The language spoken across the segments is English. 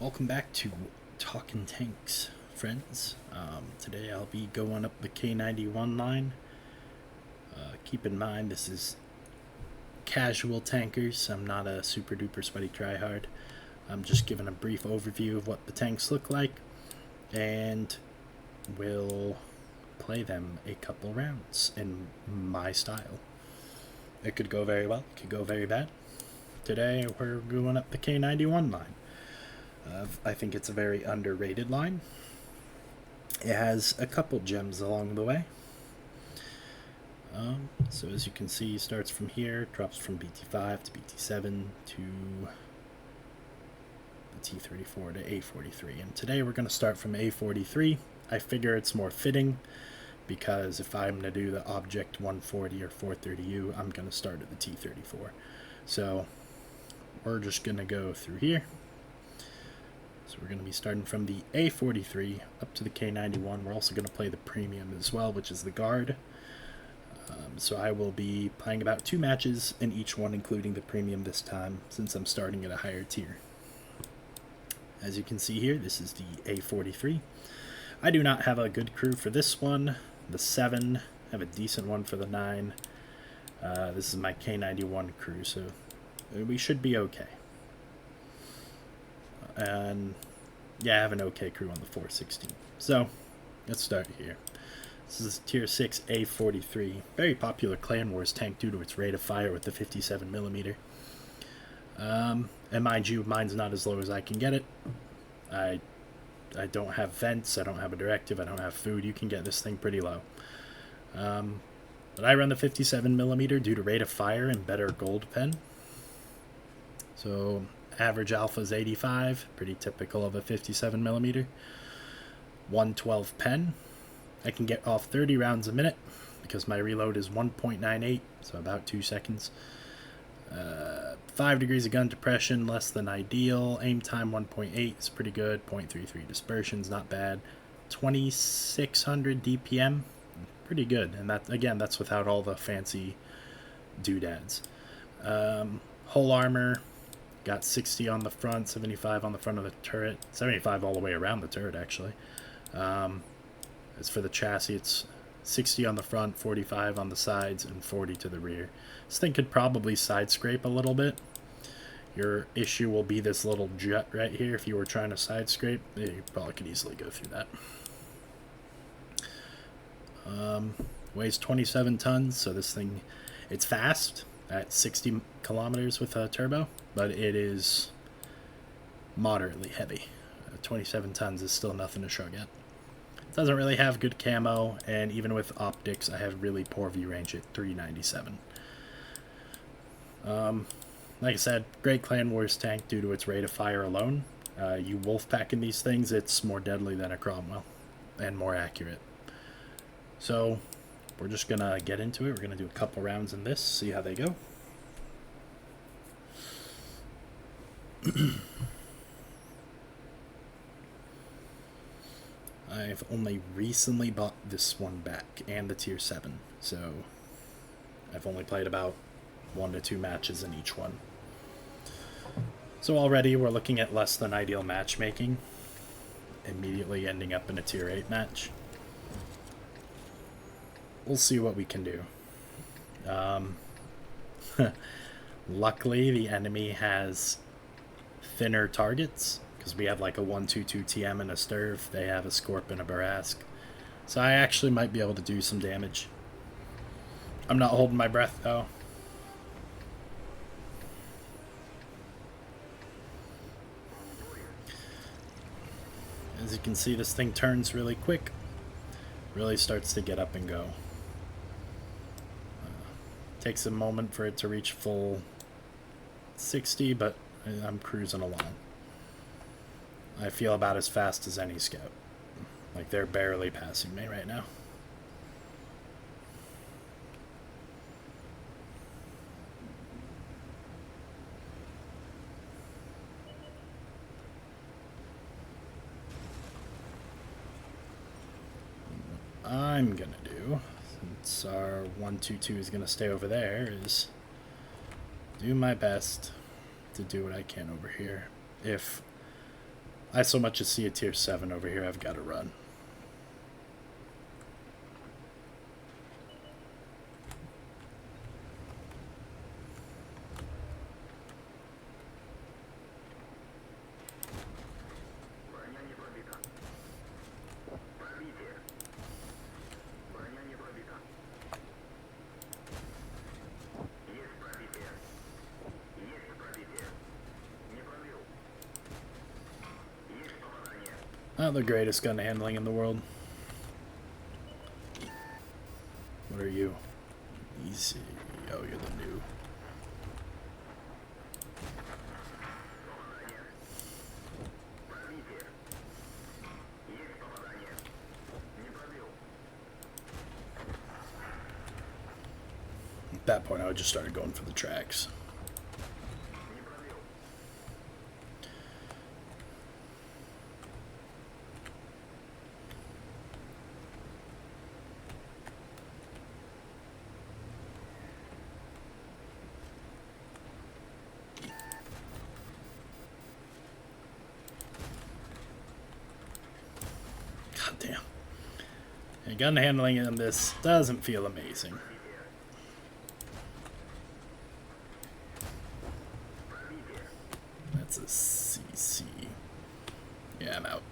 Welcome back to Talkin Tanks, friends. Today I'll be going up the K-91 line. Keep in mind this is casual tankers. I'm not a super duper sweaty tryhard. I'm just giving a brief overview of what the tanks look like, and we'll play them a couple rounds in my style. It could go very well, it could go very bad. Today we're going up the K-91 line. I think it's a very underrated line. It has a couple gems along the way. So as you can see, starts from here, drops from BT5 to BT7 to the T34 to A43. And today we're going to start from A43. I figure it's more fitting because if I'm going to do the Object 140 or 430U, I'm going to start at the T34. So we're just going to go through here. So we're going to be starting from the A43 up to the K-91. We're also going to play the premium as well, which is the guard. So I will be playing about 2 matches in each one, including the premium this time, since I'm starting at a higher tier. As you can see here, this is the A43. I do not have a good crew for this one. The 7, I have a decent one for the 9. This is my K-91 crew, so we should be okay. And yeah, I have an okay crew on the 416. So let's start here. This is tier 6 A43, very popular Clan Wars tank due to its rate of fire with the 57mm. And mind you, mine's not as low as I can get it. I don't have vents, I don't have a directive, I don't have food. You can get this thing pretty low. But I run the 57mm due to rate of fire and better gold pen. So average alpha is 85, pretty typical of a 57mm. 112 pen. I can get off 30 rounds a minute because my reload is 1.98, so about 2 seconds. 5 degrees of gun depression, less than ideal. Aim time 1.8 is pretty good. 0.33 dispersion's not bad. 2600 DPM, pretty good. And that, again, that's without all the fancy doodads. Whole armor. Got 60 on the front, 75 on the front of the turret, 75 all the way around the turret, actually. As for the chassis, it's 60 on the front, 45 on the sides, and 40 to the rear. This thing could probably side scrape a little bit. Your issue will be this little jut right here. If you were trying to side scrape, you probably could easily go through that. Weighs 27 tons, so this thing, it's fast at 60 kilometers with a turbo, but it is moderately heavy. 27 tons is still nothing to shrug at. Doesn't really have good camo, and even with optics, I have really poor view range at 397. Like I said, great Clan Wars tank due to its rate of fire alone. You wolfpack in these things, it's more deadly than a Cromwell, and more accurate. So we're just gonna get into it. We're gonna do a couple rounds in this, see how they go. I've only recently bought this one back, and the tier 7, so I've only played about 1 to 2 matches in each one. So already we're looking at less than ideal matchmaking, immediately ending up in a tier 8 match. We'll see what we can do. Luckily, the enemy has thinner targets, because we have like a 122 TM and a Sturv. They have a Scorp and a Barask. So I actually might be able to do some damage. I'm not holding my breath, though. As you can see, this thing turns really quick. Really starts to get up and go. Takes a moment for it to reach full 60, but I'm cruising along. I feel about as fast as any scout. Like, they're barely passing me right now. I'm gonna do, since our 122 is gonna stay over there, is do my best to do what I can over here. If I so much as see a tier 7 over here, I've got to run. Not the greatest gun handling in the world. What are you? Easy. Oh, you're the new. At that point, I would just started going for the tracks. God damn. And gun handling in this doesn't feel amazing. That's a CC. Yeah, I'm out.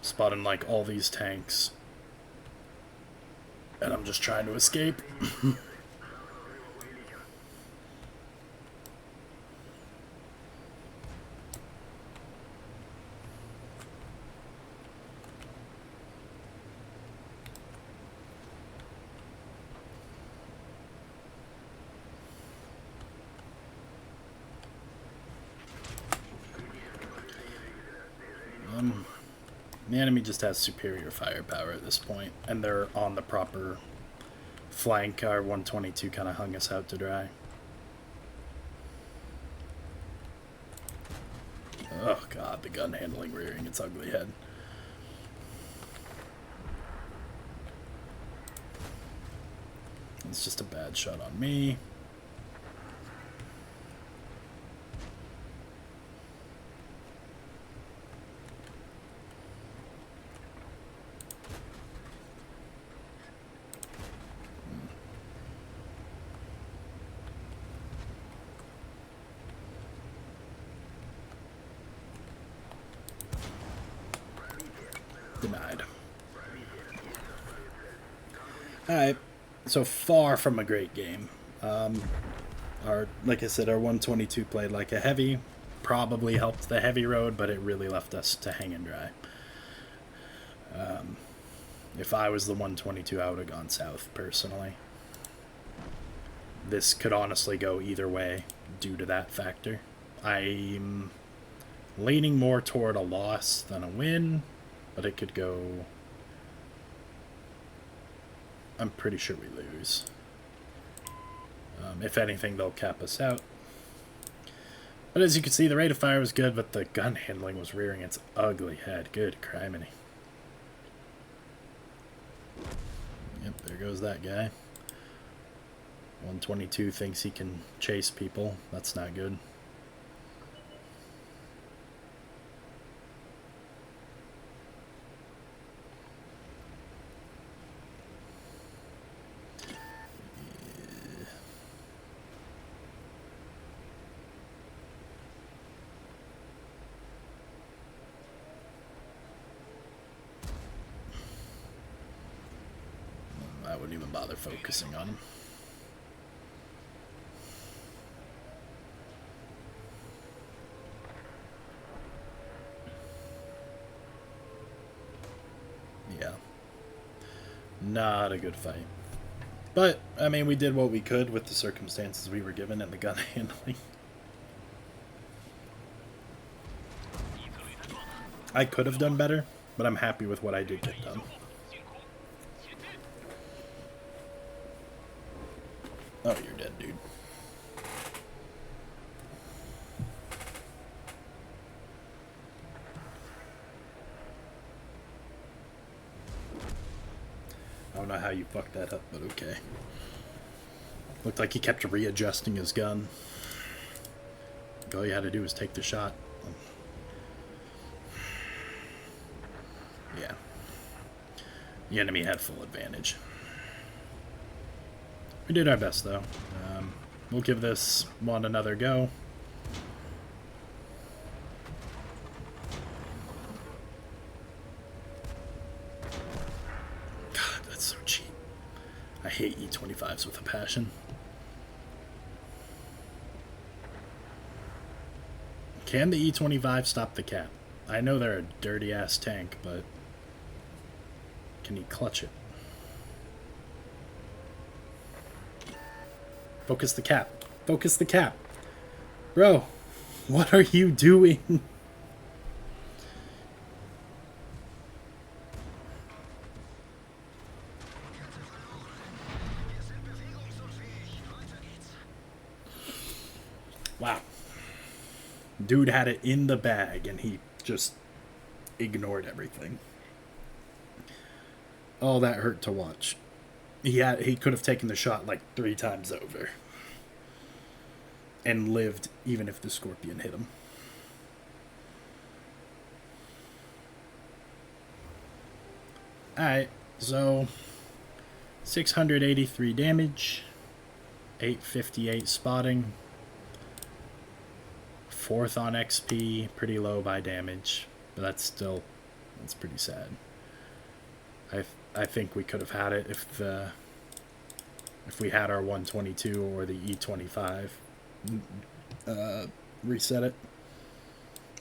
Spotting like all these tanks. And I'm just trying to escape. The enemy just has superior firepower at this point, and they're on the proper flank. Our 122 kind of hung us out to dry. Oh god, the gun handling rearing its ugly head. It's just a bad shot on me. Denied. Alright, so far from a great game. Like I said, our 122 played like a heavy. Probably helped the heavy road, but it really left us to hang and dry. If I was the 122, I would have gone south, personally. This could honestly go either way due to that factor. I'm leaning more toward a loss than a win, but it could go... I'm pretty sure we lose. If anything, they'll cap us out. But as you can see, the rate of fire was good, but the gun handling was rearing its ugly head. Good criminy. Yep, there goes that guy. 122 thinks he can chase people. That's not good. I wouldn't even bother focusing on him. Yeah. Not a good fight. But, I mean, we did what we could with the circumstances we were given and the gun handling. I could have done better, but I'm happy with what I did get done. Oh, you're dead, dude. don't know how you fucked that up, but okay. Looked like he kept readjusting his gun. All you had to do was take the shot. Yeah. The enemy had full advantage. We did our best, though. We'll give this one another go. God, that's so cheap. I hate E25s with a passion. Can the E25 stop the cap? I know they're a dirty-ass tank, but can he clutch it? Focus the cap. Focus the cap. Bro, what are you doing? Wow. Dude had it in the bag and he just ignored everything. Oh, that hurt to watch. He could have taken the shot like 3 times over. And lived even if the Scorpion hit him. Alright, so 683 damage, 858 spotting, 4th on XP, pretty low by damage, but that's pretty sad. I think we could have had it if we had our 122 or the E25 reset it.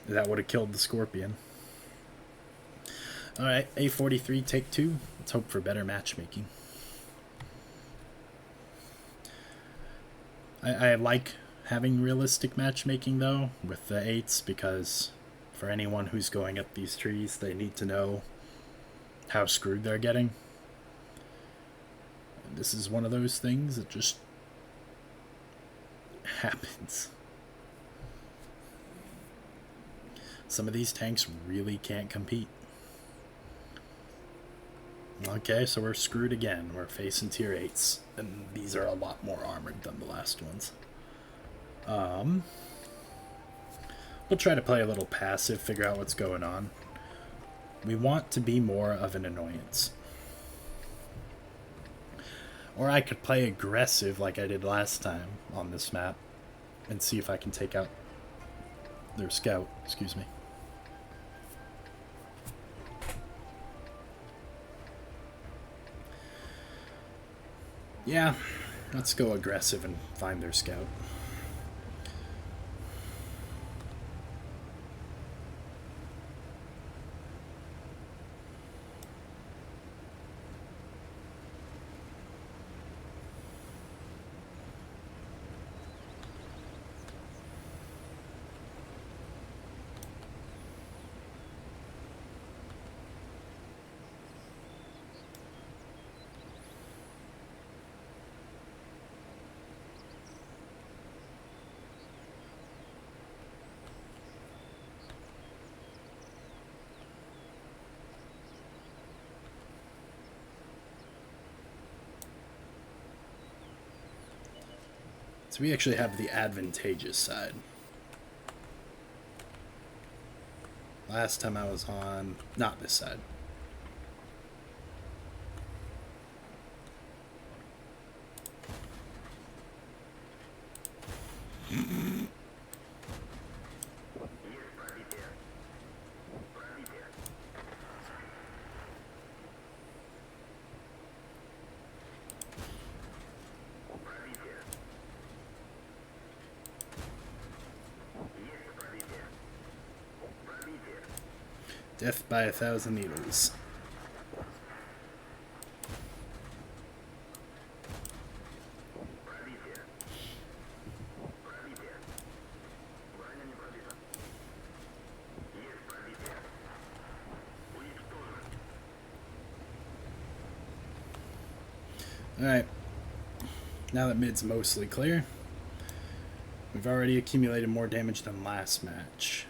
That would have killed the Scorpion. Alright, A43, take 2. Let's hope for better matchmaking. I like having realistic matchmaking, though, with the 8s, because for anyone who's going up these trees, they need to know how screwed they're getting. And this is one of those things that just happens. Some of these tanks really can't compete. Okay, so we're screwed again. We're facing tier 8s, and these are a lot more armored than the last ones. We'll try to play a little passive, figure out what's going on. We want to be more of an annoyance. Or I could play aggressive like I did last time on this map and see if I can take out their scout. Excuse me. Yeah, let's go aggressive and find their scout. So we actually have the advantageous side. Last time I was on, not this side. Death by 1,000 needles. Alright, now that mid's mostly clear, we've already accumulated more damage than last match.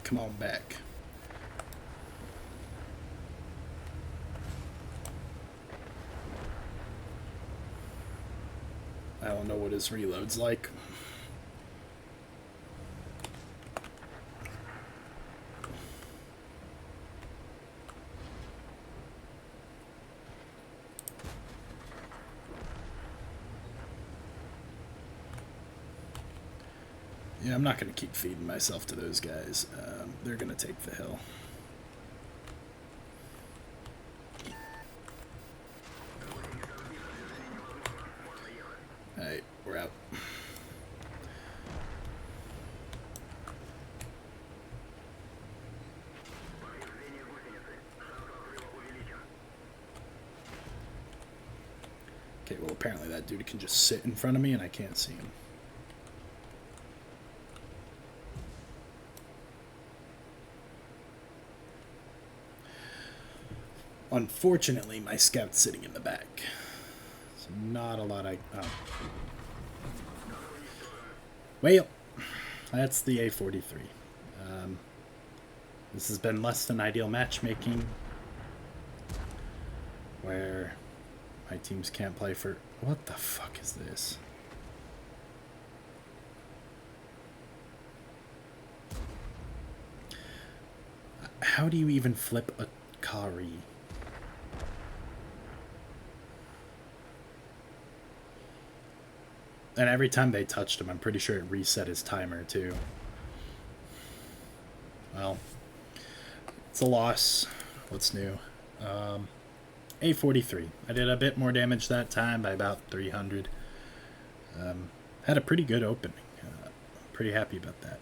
come on back. I don't know what his reload's like. Yeah, I'm not going to keep feeding myself to those guys. They're going to take the hill. Alright, we're out. Okay, well apparently that dude can just sit in front of me and I can't see him. Unfortunately, my scout's sitting in the back. So not a lot oh. Well, that's the A43. This has been less than ideal matchmaking, where my teams can't play for... What the fuck is this? How do you even flip a Kari? And every time they touched him, I'm pretty sure it reset his timer, too. Well, it's a loss. What's new? A43. I did a bit more damage that time by about 300. Had a pretty good opening. Pretty happy about that.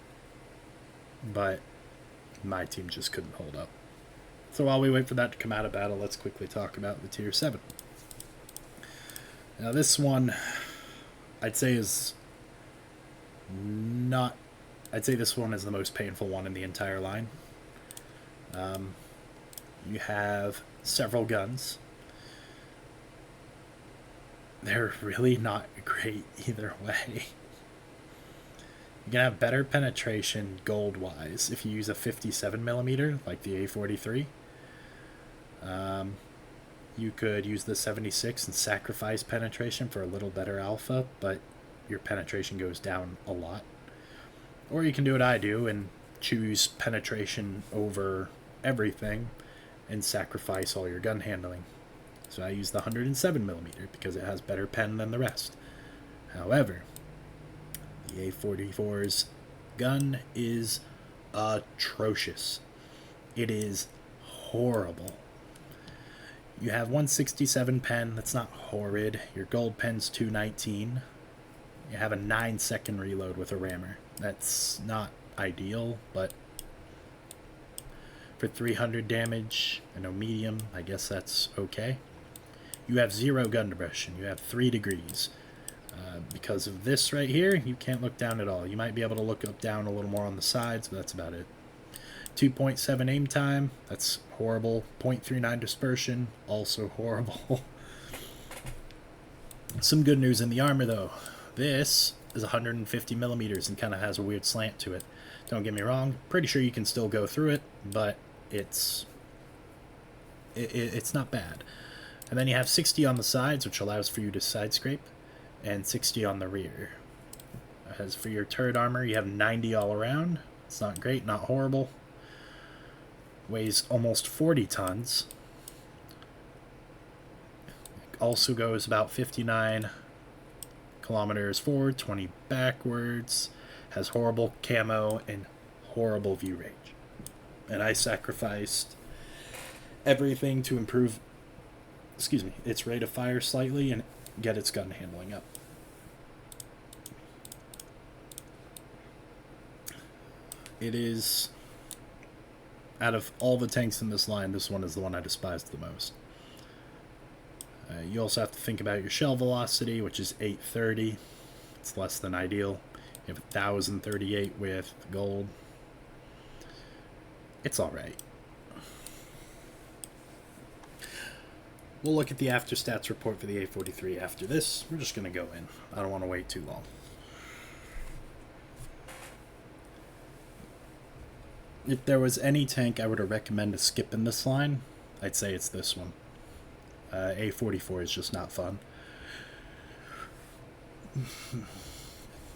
But my team just couldn't hold up. So while we wait for that to come out of battle, let's quickly talk about the Tier 7. Now this one... I'd say is not... I'd say this one is the most painful one in the entire line. You have several guns. They're really not great either way. You can have better penetration gold-wise if you use a 57mm, like the A43. You could use the 76 and sacrifice penetration for a little better alpha, but your penetration goes down a lot. Or you can do what I do and choose penetration over everything and sacrifice all your gun handling. So I use the 107mm because it has better pen than the rest. However, the A44's gun is atrocious. It is horrible. You have 167 pen, that's not horrid. Your gold pen's 219. You have a 9-second reload with a rammer. That's not ideal, but for 300 damage and no medium, I guess that's okay. You have 0 gun depression. You have 3 degrees. Because of this right here, you can't look down at all. You might be able to look up down a little more on the sides, but that's about it. 2.7 aim time, that's horrible. 0.39 dispersion, also horrible. Some good news in the armor, though. This is 150mm and kind of has a weird slant to it. Don't get me wrong, pretty sure you can still go through it, but it's not bad. And then you have 60 on the sides, which allows for you to side scrape, and 60 on the rear. As for your turret armor, you have 90 all around. It's not great, not horrible. Weighs almost 40 tons. Also goes about 59 kilometers forward, 20 backwards. Has horrible camo and horrible view range. And I sacrificed everything to improve, its rate of fire slightly and get its gun handling up. It is... Out of all the tanks in this line, this one is the one I despised the most. You also have to think about your shell velocity, which is 830. It's less than ideal. You have 1038 with gold. It's alright. We'll look at the after stats report for the A43 after this. We're just going to go in. I don't want to wait too long. If there was any tank I would recommend to skip in this line, I'd say it's this one. A44 is just not fun.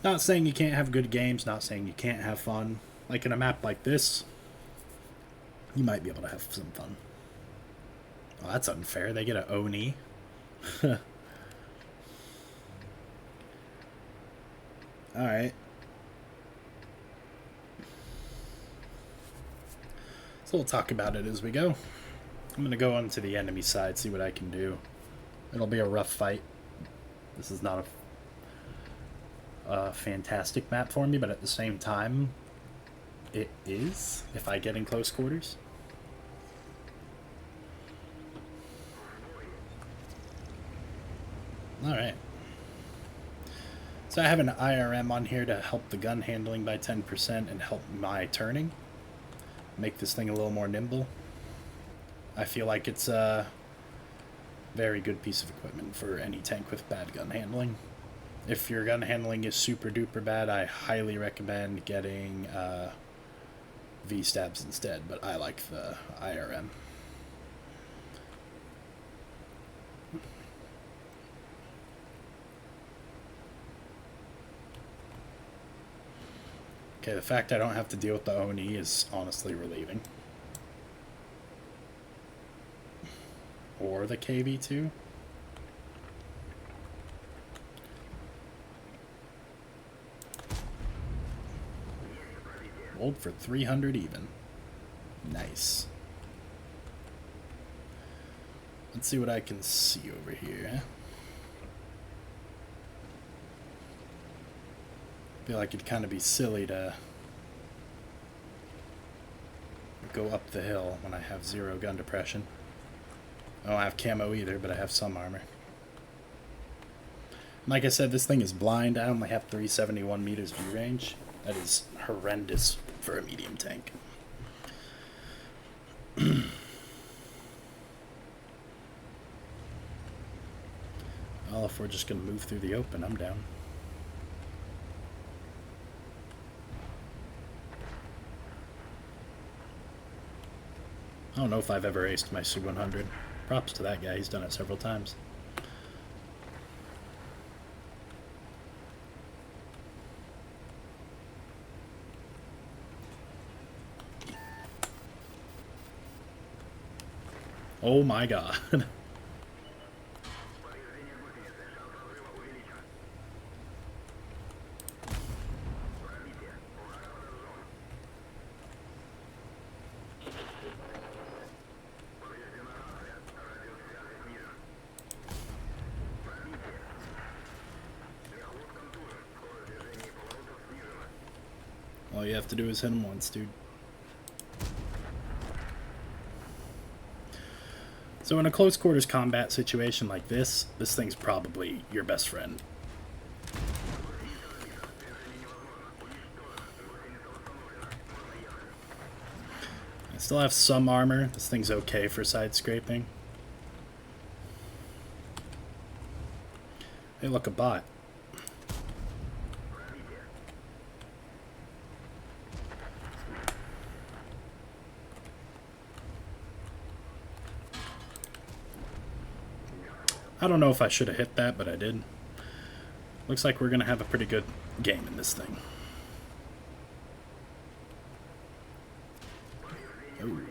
Not saying you can't have good games, not saying you can't have fun. Like in a map like this, you might be able to have some fun. Oh, that's unfair. They get an Oni. Alright. So we'll talk about it as we go. I'm going to go onto the enemy side, see what I can do. It'll be a rough fight. This is not a fantastic map for me, but at the same time, it is if I get in close quarters. Alright. So I have an IRM on here to help the gun handling by 10% and help my turning. Make this thing a little more nimble. I feel like it's a very good piece of equipment for any tank with bad gun handling. If your gun handling is super duper bad, I highly recommend getting V-stabs instead, but I like the IRM. Okay, the fact I don't have to deal with the Oni is honestly relieving. Or the KV2. Rolled for 300 even. Nice. Let's see what I can see over here. I feel like it'd kind of be silly to go up the hill when I have 0 gun depression. I don't have camo either, but I have some armor. Like I said, this thing is blind. I only have 371 meters view range. That is horrendous for a medium tank. Well, if we're just going to move through the open, I'm down. I don't know if I've ever aced my Su-100. Props to that guy, he's done it several times. Oh my god. All you have to do is hit him once, dude. So in a close quarters combat situation like this thing's probably your best friend. I still have some armor. This thing's okay for side scraping. Hey, look, a bot. I don't know if I should have hit that, but I did. Looks like we're going to have a pretty good game in this thing. Ooh.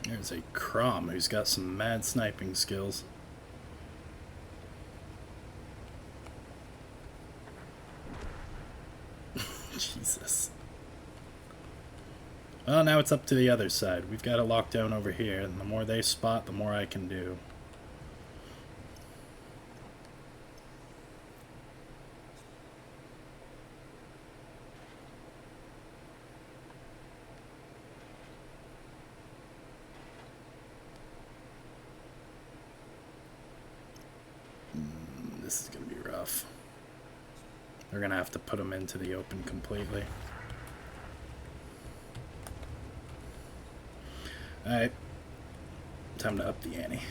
There's a Crom who's got some mad sniping skills. Jesus. Well, now it's up to the other side. We've got a lockdown over here, and the more they spot, the more I can do. This is going to be rough. They're going to have to put them into the open completely. Alright. Time to up the ante.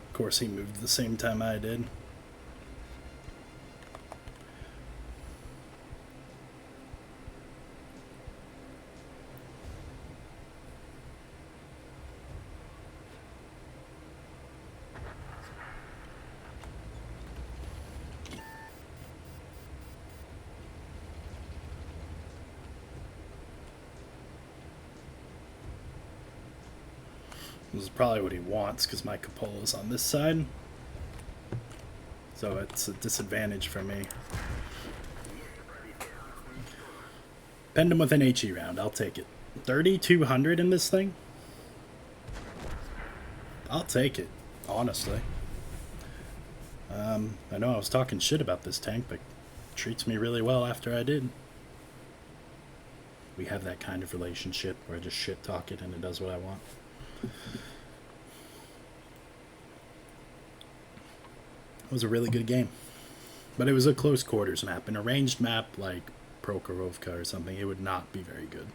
Of course, he moved the same time I did. This is probably what he wants because my cupola's on this side. So it's a disadvantage for me. Penned him with an HE round. I'll take it. 3,200 in this thing? I'll take it, honestly. I know I was talking shit about this tank, but treats me really well after I did. We have that kind of relationship where I just shit talk it and it does what I want. It was a really good game. But it was a close quarters map. An arranged map like Prokhorovka or something, it would not be very good.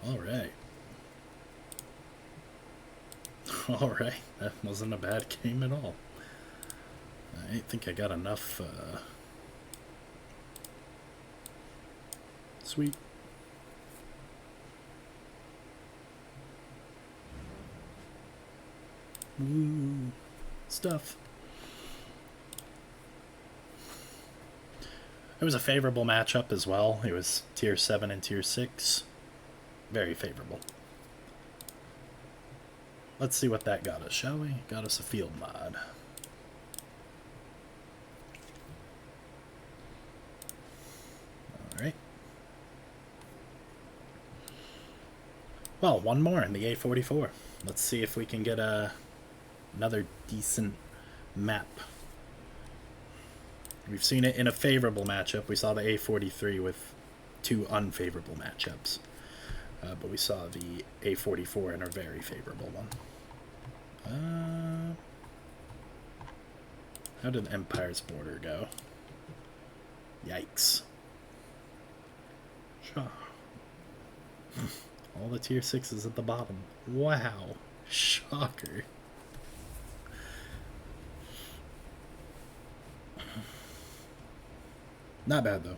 Alright. Alright, that wasn't a bad game at all. I think I got enough, Sweet. Ooh, stuff. It was a favorable matchup as well. It was tier 7 and tier 6. Very favorable. Let's see what that got us, shall we? Got us a field mod. Alright. Well, one more in the A44. Let's see if we can get another decent map. We've seen it in a favorable matchup. We saw the A43 with 2 unfavorable matchups. But we saw the A44 in a very favorable one. How did Empire's Border go? Yikes. Sure. All the tier 6s at the bottom. Wow. Shocker. Not bad, though.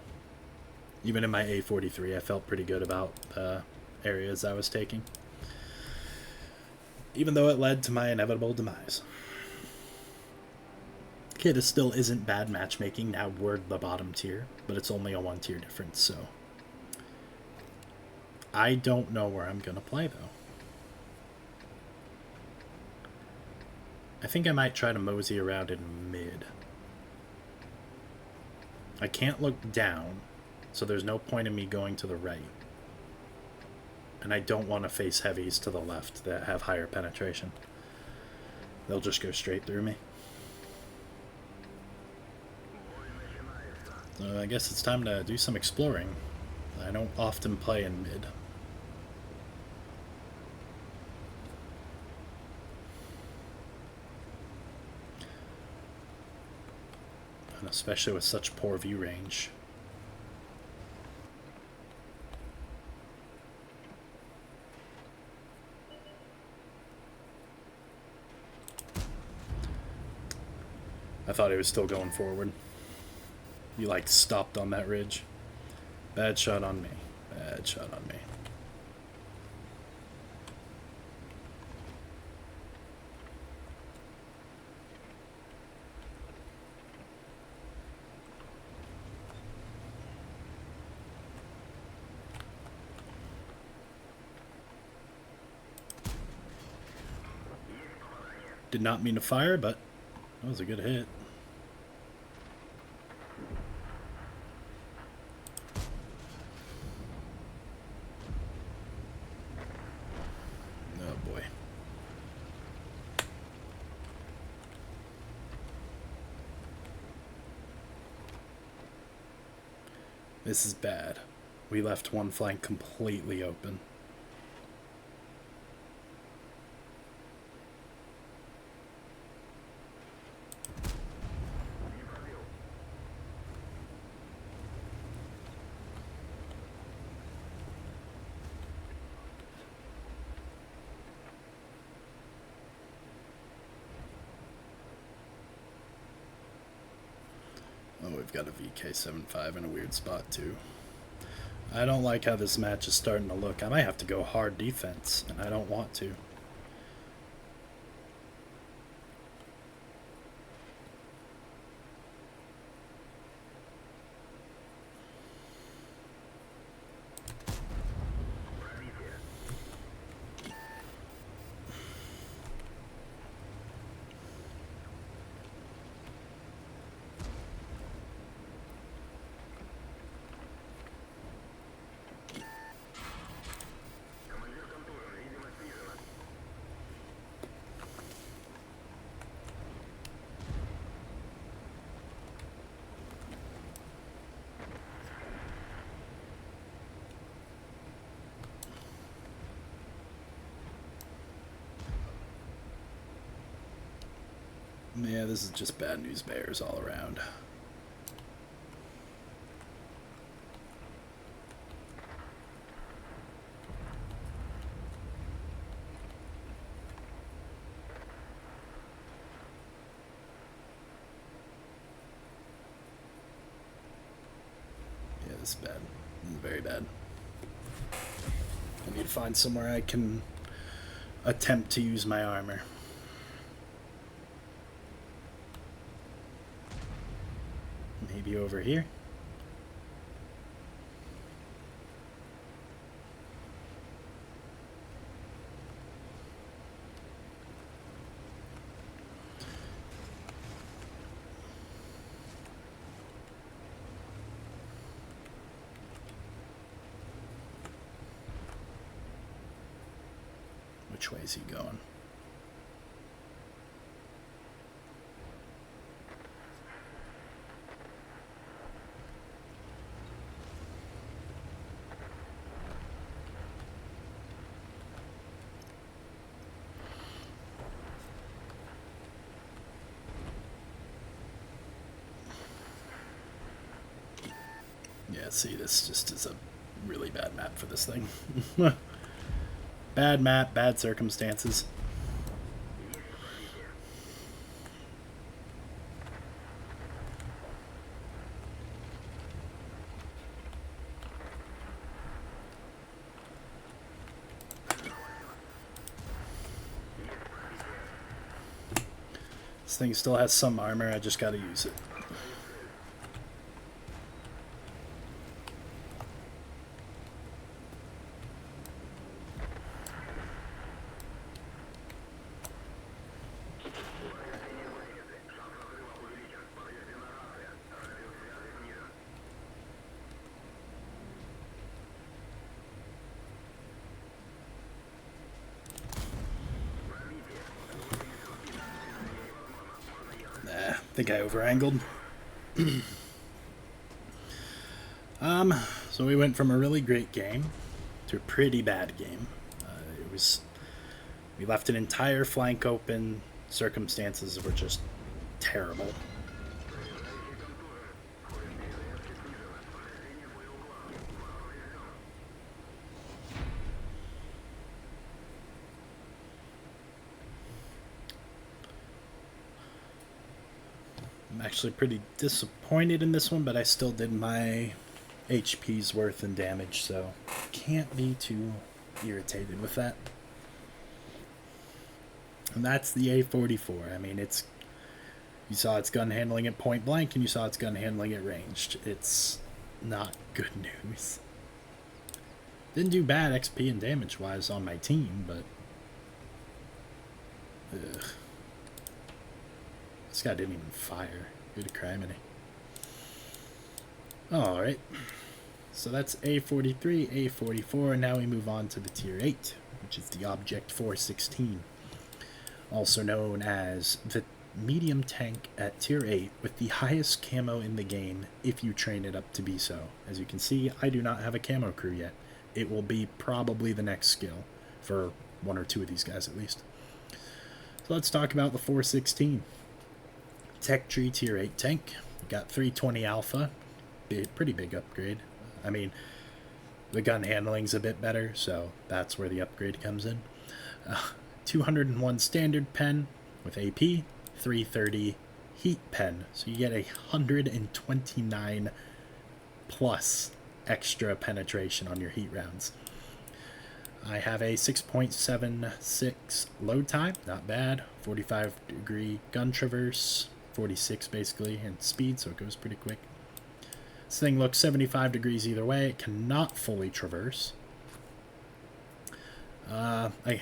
Even in my A43, I felt pretty good about areas I was taking. Even though it led to my inevitable demise. Okay, this still isn't bad matchmaking. Now we're the bottom tier, but it's only a 1 tier difference, so... I don't know where I'm gonna play, though. I think I might try to mosey around in mid. I can't look down, so there's no point in me going to the right. And I don't want to face heavies to the left that have higher penetration. They'll just go straight through me. So I guess it's time to do some exploring. I don't often play in mid. And especially with such poor view range. I thought he was still going forward. You like stopped on that ridge. Bad shot on me. Bad shot on me. Did not mean to fire, but that was a good hit. Oh boy. This is bad. We left one flank completely open. Oh, we've got a VK-75 in a weird spot too. I don't like how this match is starting to look. I might have to go hard defense, and I don't want to. Yeah, this is just bad news bears all around. Yeah, this is bad. This is very bad. I need to find somewhere I can attempt to use my armor. Maybe over here. Which way is he going? Yeah, see, this just is a really bad map for this thing. Bad map, bad circumstances. This thing still has some armor, I just gotta use it. I think I over-angled. So we went from a really great game to a pretty bad game. We left an entire flank open. Circumstances were just terrible. I'm actually pretty disappointed in this one, but I still did my HP's worth in damage, so can't be too irritated with that. And that's the A44. I mean, you saw its gun handling at point blank, and you saw its gun handling at ranged. It's not good news. Didn't do bad XP and damage-wise on my team, but... Ugh. This guy didn't even fire. Good criminy. Alright. So that's A43, A44, and now we move on to the Tier 8, which is the Object 416. Also known as the medium tank at Tier 8 with the highest camo in the game if you train it up to be so. As you can see, I do not have a camo crew yet. It will be probably the next skill for one or two of these guys at least. So let's talk about the 416. Tech Tree Tier 8 tank. We got 320 Alpha. Pretty big upgrade. I mean, the gun handling's a bit better, so that's where the upgrade comes in. 201 standard pen with AP, 330 heat pen, so you get 129 plus extra penetration on your heat rounds. I have a 6.76 load time, not bad. 45 degree gun traverse, 46 basically, and speed, so it goes pretty quick. This thing looks 75 degrees either way. It cannot fully traverse.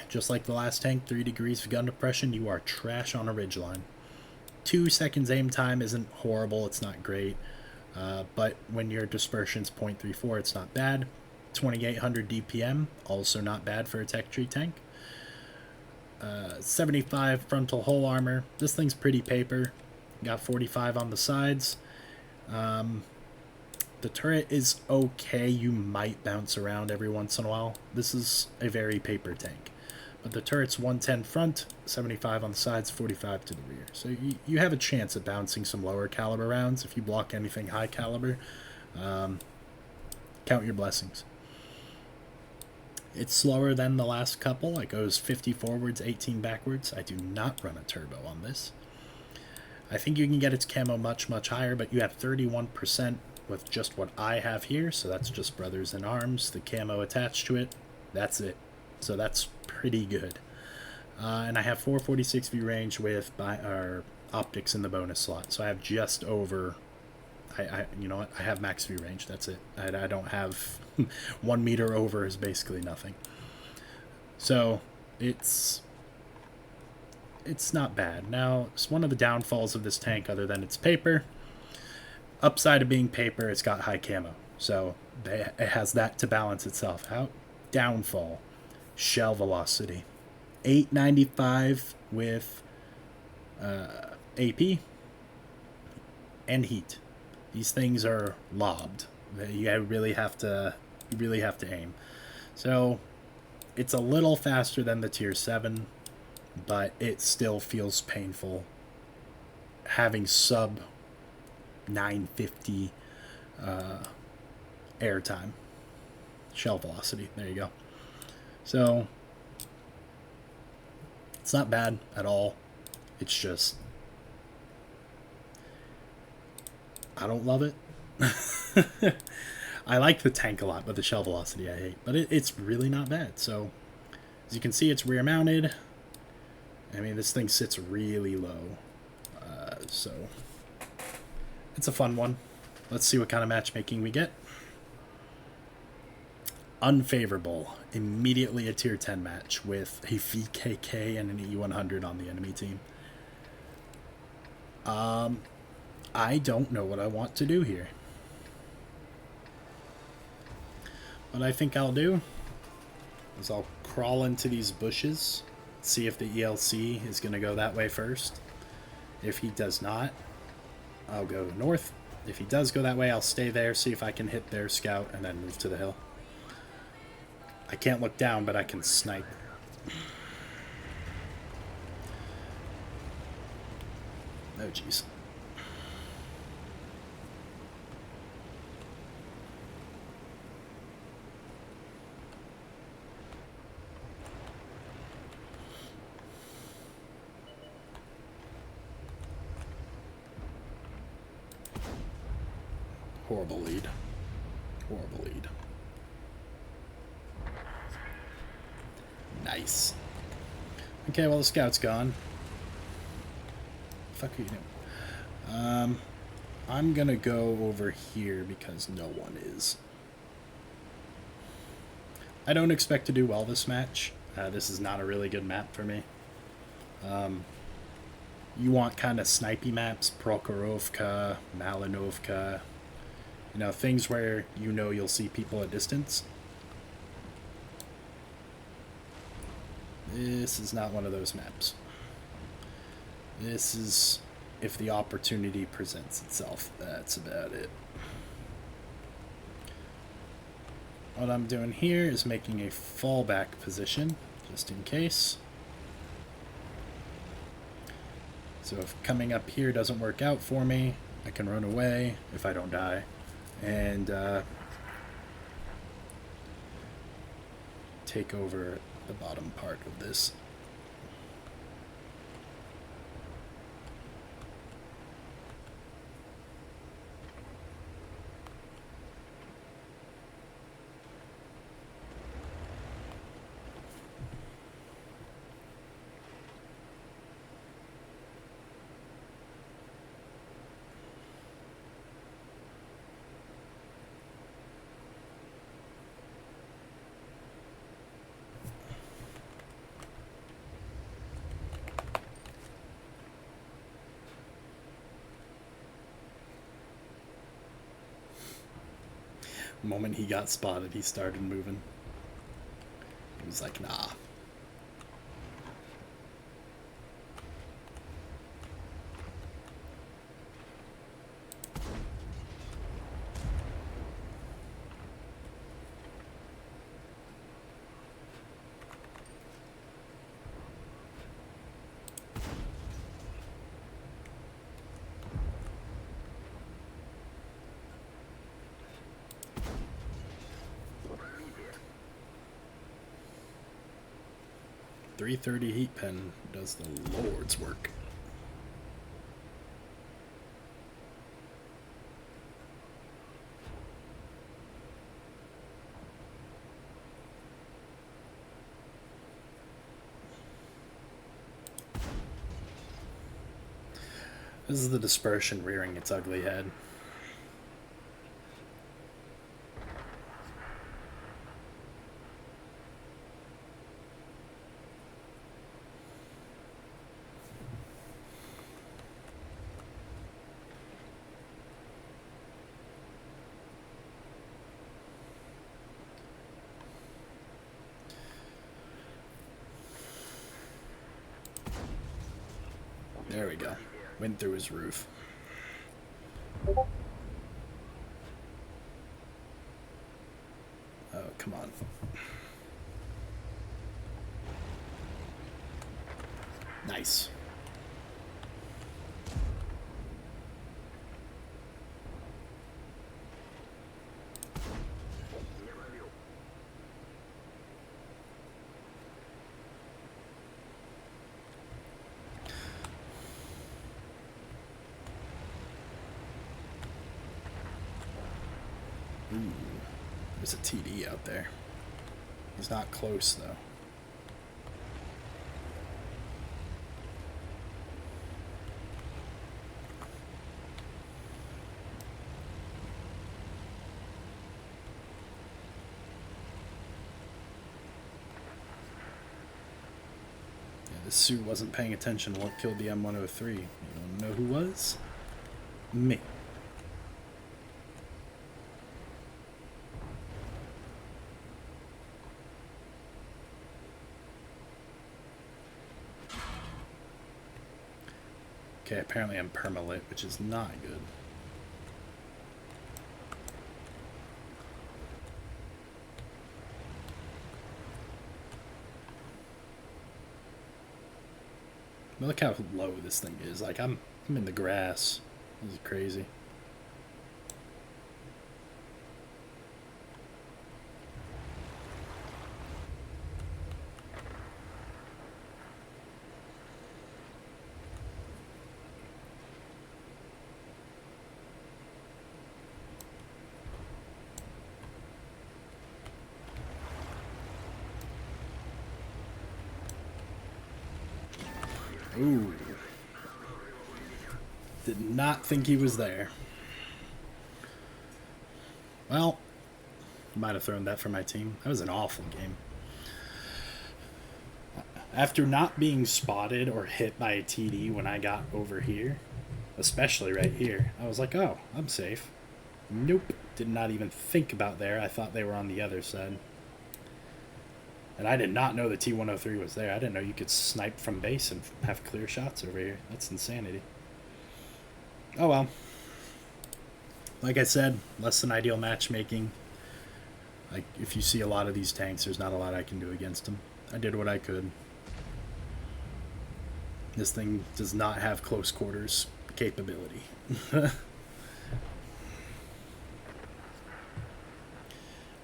Just like the last tank, 3 degrees of gun depression, you are trash on a ridgeline. 2 seconds aim time isn't horrible, it's not great. But when your dispersion's 0.34, it's not bad. 2800 DPM, also not bad for a Tech Tree tank. 75 frontal hull armor. This thing's pretty paper. Got 45 on the sides. The turret is okay. You might bounce around every once in a while. This is a very paper tank. But the turret's 110 front, 75 on the sides, 45 to the rear. So you have a chance at bouncing some lower caliber rounds if you block anything high caliber. Count your blessings. It's slower than the last couple. It goes 50 forwards, 18 backwards. I do not run a turbo on this. I think you can get its camo much, much higher, but you have 31% with just what I have here. So that's just Brothers in Arms, the camo attached to it. That's it. So that's pretty good. And I have 446 view range with our optics in the bonus slot. So I have just over... you know what? I have max view range. That's it. I don't have 1 meter over is basically nothing. So it's not bad. Now, it's one of the downfalls of this tank, other than its paper. Upside of being paper, it's got high camo. So it has that to balance itself out. Downfall, shell velocity. 895 with AP and heat. These things are lobbed. You really have to aim. So it's a little faster than the Tier 7, but it still feels painful having sub 950 airtime. Shell velocity. There you go. So it's not bad at all. It's just I don't love it. I like the tank a lot, but the shell velocity I hate. But it's really not bad. So, as you can see, it's rear mounted. I mean, this thing sits really low. So, it's a fun one. Let's see what kind of matchmaking we get. Unfavorable. Immediately a Tier 10 match with a VKK and an E100 on the enemy team. I don't know what I want to do here. What I think I'll do is I'll crawl into these bushes, see if the ELC is going to go that way first. If he does not, I'll go north. If he does go that way, I'll stay there, see if I can hit their scout, and then move to the hill. I can't look down, but I can snipe. Oh, jeez. Horrible lead. Horrible lead. Nice. Okay, well, the scout's gone. What the fuck are you doing? I'm gonna go over here because no one is. I don't expect to do well this match. This is not a really good map for me. You want kind of snipey maps, Prokhorovka, Malinovka, you know, things where you know you'll see people at distance. This is not one of those maps. This is if the opportunity presents itself. That's about it. What I'm doing here is making a fallback position, just in case. So if coming up here doesn't work out for me, I can run away if I don't die. And take over the bottom part of this. The moment he got spotted, he started moving. He was like, nah. .330 heat pen does the Lord's work. This is the dispersion rearing its ugly head. There we go. Went through his roof. Oh, come on. Nice. Ooh, there's a TD out there. He's not close, though. Yeah, this suit wasn't paying attention to what killed the M103. You want to know who was? Me. Okay, apparently I'm permalit, which is not good. But look how low this thing is. Like, I'm in the grass. This is crazy. Ooh. Did not think he was there. Well, might have thrown that for my team. That was an awful game. After not being spotted or hit by a TD when I got over here, especially right here, I was like, oh, I'm safe. Nope. Did not even think about there. I thought they were on the other side. And I did not know the T-103 was there. I didn't know you could snipe from base and have clear shots over here. That's insanity. Oh well. Like I said, less than ideal matchmaking. Like, if you see a lot of these tanks, there's not a lot I can do against them. I did what I could. This thing does not have close quarters capability.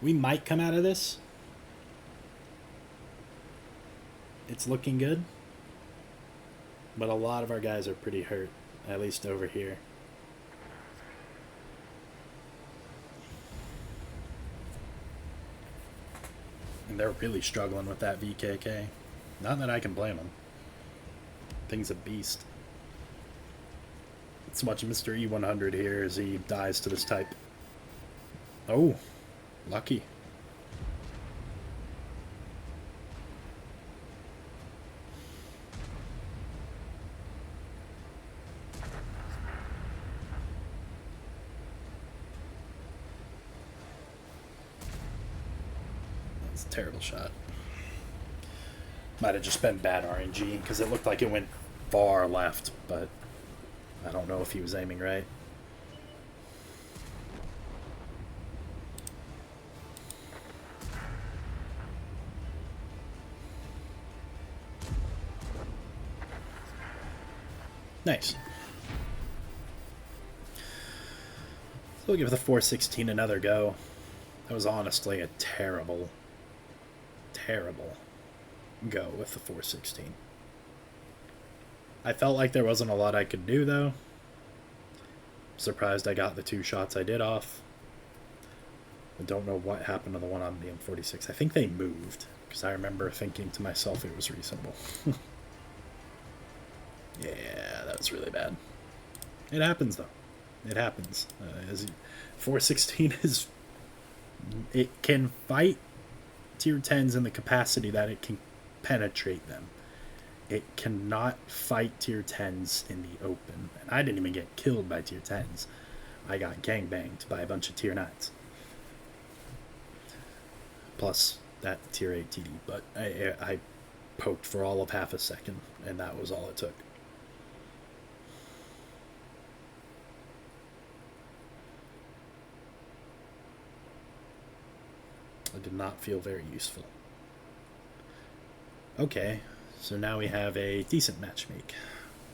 We might come out of this. It's looking good. But a lot of our guys are pretty hurt, at least over here. And they're really struggling with that VKK. Not that I can blame them. Thing's a beast. Let's watch Mr. E100 here as he dies to this type. Oh, lucky. That's a terrible shot. Might have just been bad RNG because it looked like it went far left, but I don't know if he was aiming right. Nice. So we'll give the 416 another go. That was honestly a terrible go with the 416. I felt like there wasn't a lot I could do, though. Surprised I got the 2 shots I did off. I don't know what happened to the one on the M46. I think they moved, because I remember thinking to myself it was reasonable. Yeah, that was really bad. It happens, though. It happens. 416 is... It can fight tier 10s in the capacity that it can penetrate them. It cannot fight tier 10s in the open. And I didn't even get killed by tier 10s. I got gangbanged by a bunch of tier 9s. Plus that tier 8 TD. But I poked for all of half a second, and that was all it took. It did not feel very useful. Okay, so now we have a decent matchmake,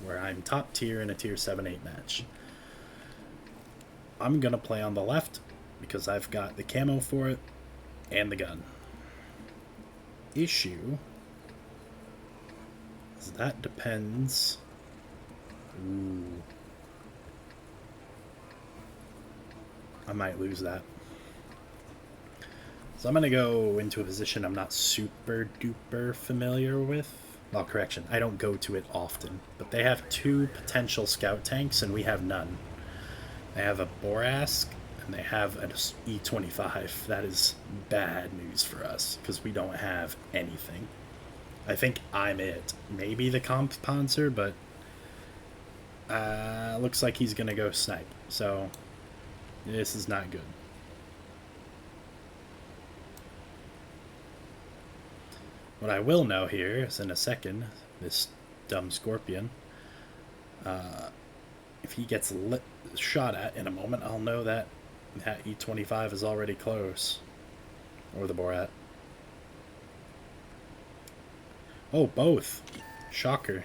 where I'm top tier in a tier 7-8 match. I'm going to play on the left, because I've got the camo for it, and the gun. Issue is that depends... Ooh. I might lose that. So I'm going to go into a position I'm not super duper familiar with. Well, correction, I don't go to it often. But they have 2 potential scout tanks, and we have none. They have a Borask, and they have an E25. That is bad news for us, because we don't have anything. I think I'm it. Maybe the Comp Panzer, but looks like he's going to go snipe. So this is not good. What I will know here is in a second, this dumb Scorpion, if he gets shot at in a moment, I'll know that that E25 is already close. Or the Borat. Oh, both. Shocker.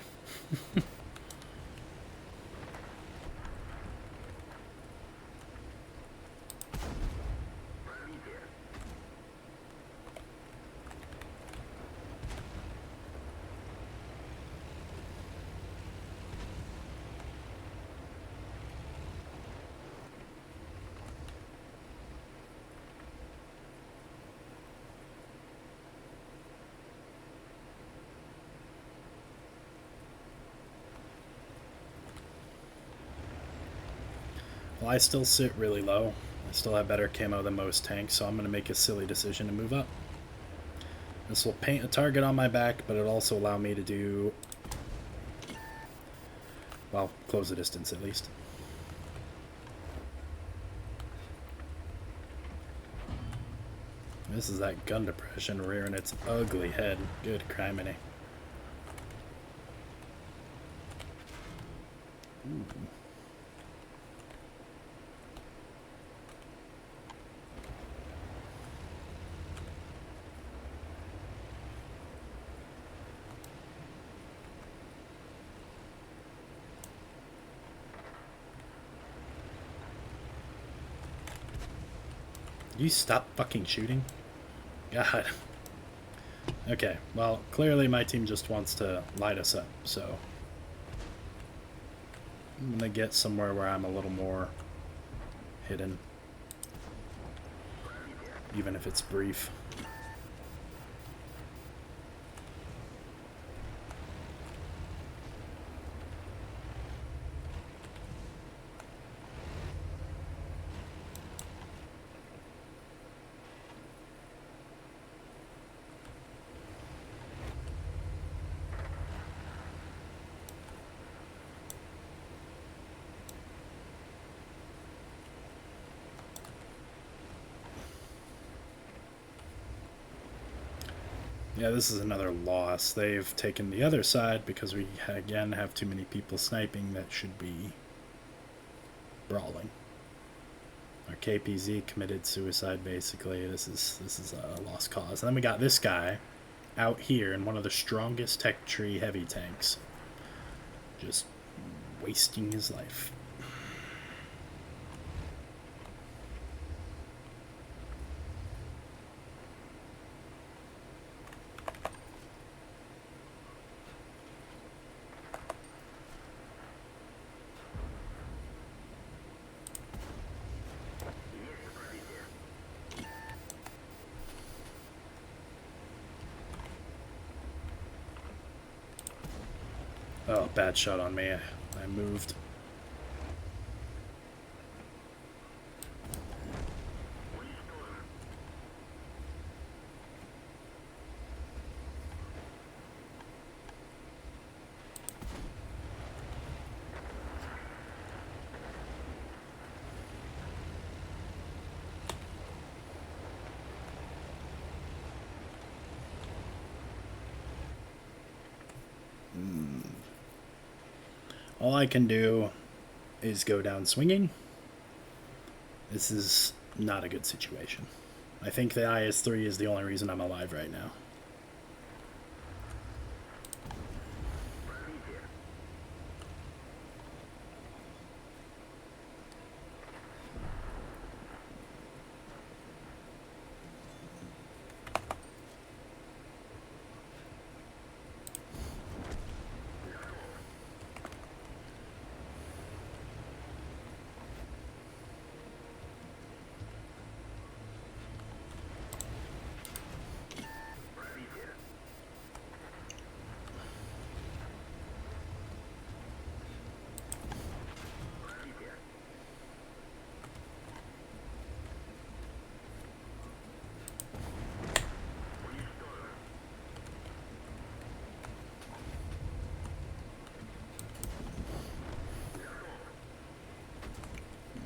Well, I still sit really low. I still have better camo than most tanks, so I'm going to make a silly decision to move up. This will paint a target on my back, but it'll also allow me to do... well, close the distance at least. This is that gun depression rearing its ugly head. Good criminy. Ooh. You stop fucking shooting? God. Okay, well, clearly my team just wants to light us up, so I'm gonna get somewhere where I'm a little more hidden, even if it's brief. Yeah, this is another loss. They've taken the other side because we, again, have too many people sniping that should be brawling. Our KPZ committed suicide, basically. This is a lost cause. And then we got this guy out here in one of the strongest tech tree heavy tanks. Just wasting his life. Oh, bad shot on me. I moved. All I can do is go down swinging. This is not a good situation. I think the IS-3 is the only reason I'm alive right now.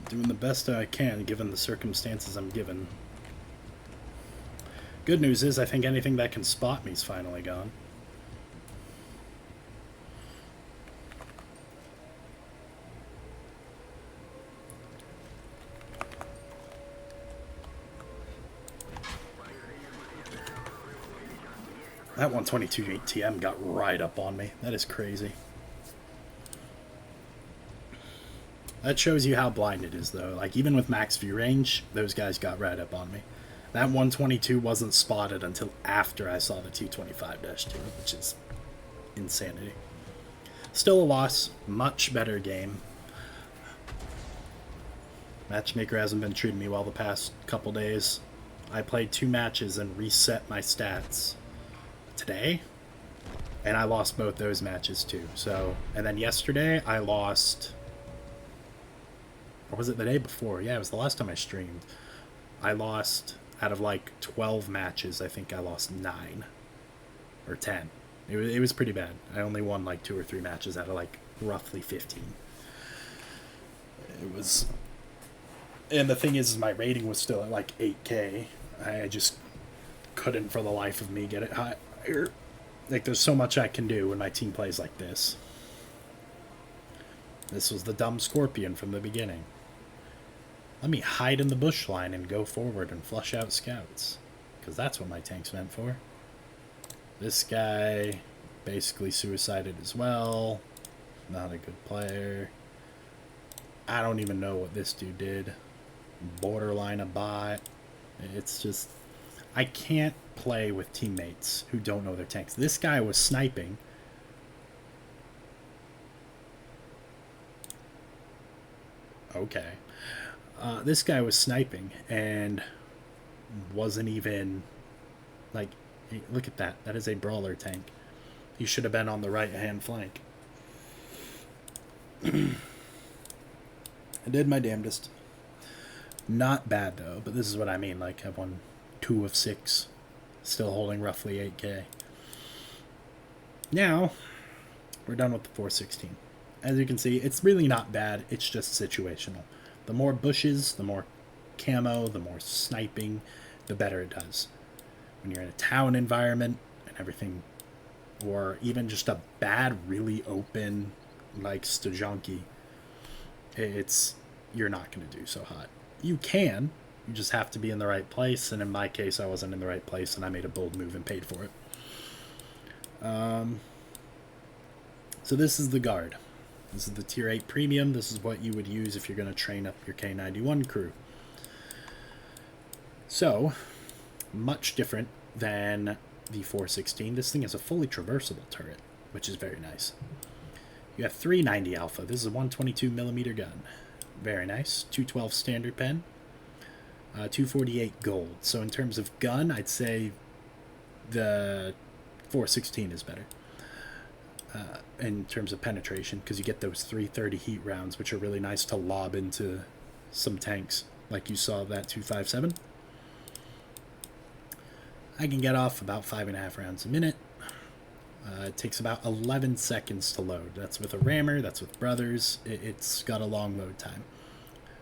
Doing the best I can given the circumstances I'm given. Good news is I think anything that can spot me is finally gone. That 122 ATM got right up on me. That is crazy. That shows you how blind it is, though. Like, even with max view range, those guys got right up on me. That 122 wasn't spotted until after I saw the 225-2, which is insanity. Still a loss. Much better game. Matchmaker hasn't been treating me well the past couple days. I played 2 matches and reset my stats today, and I lost both those matches too. So, and then yesterday I lost... or was it the day before? Yeah, it was the last time I streamed. I lost, out of like 12 matches, I think I lost 9. or 10. It was pretty bad. I only won like 2 or 3 matches out of like roughly 15. It was, and the thing is my rating was still at like 8K. I just couldn't for the life of me get it higher. Like, there's so much I can do when my team plays like this. This was the dumb Scorpion from the beginning. Let me hide in the bush line and go forward and flush out scouts, because that's what my tank's meant for. This guy basically suicided as well. Not a good player. I don't even know what this dude did. Borderline a bot. It's just, I can't play with teammates who don't know their tanks. This guy was sniping. Okay. This guy was sniping and wasn't even, like, look at that. That is a brawler tank. He should have been on the right-hand flank. I did my damnedest. Not bad, though, but this is what I mean. Like, I've won 2 of 6. Still holding roughly 8K. Now, we're done with the 416. As you can see, it's really not bad. It's just situational. The more bushes, the more camo, the more sniping, the better it does. When you're in a town environment and everything, or even just a bad, really open, like Stajanki, you're not going to do so hot. You can, you just have to be in the right place, and in my case, I wasn't in the right place, and I made a bold move and paid for it. So this is the guard. This is the tier 8 premium. This is what you would use if you're going to train up your K-91 crew. So, much different than the 416. This thing is a fully traversable turret, which is very nice. You have 390 alpha. This is a 122mm gun. Very nice. 212 standard pen. 248 gold. So in terms of gun, I'd say the 416 is better. In terms of penetration, because you get those 330 heat rounds, which are really nice to lob into some tanks, like you saw that 257. I can get off about 5.5 rounds a minute. It takes about 11 seconds to load. That's with a rammer, that's with brothers. It's got a long load time.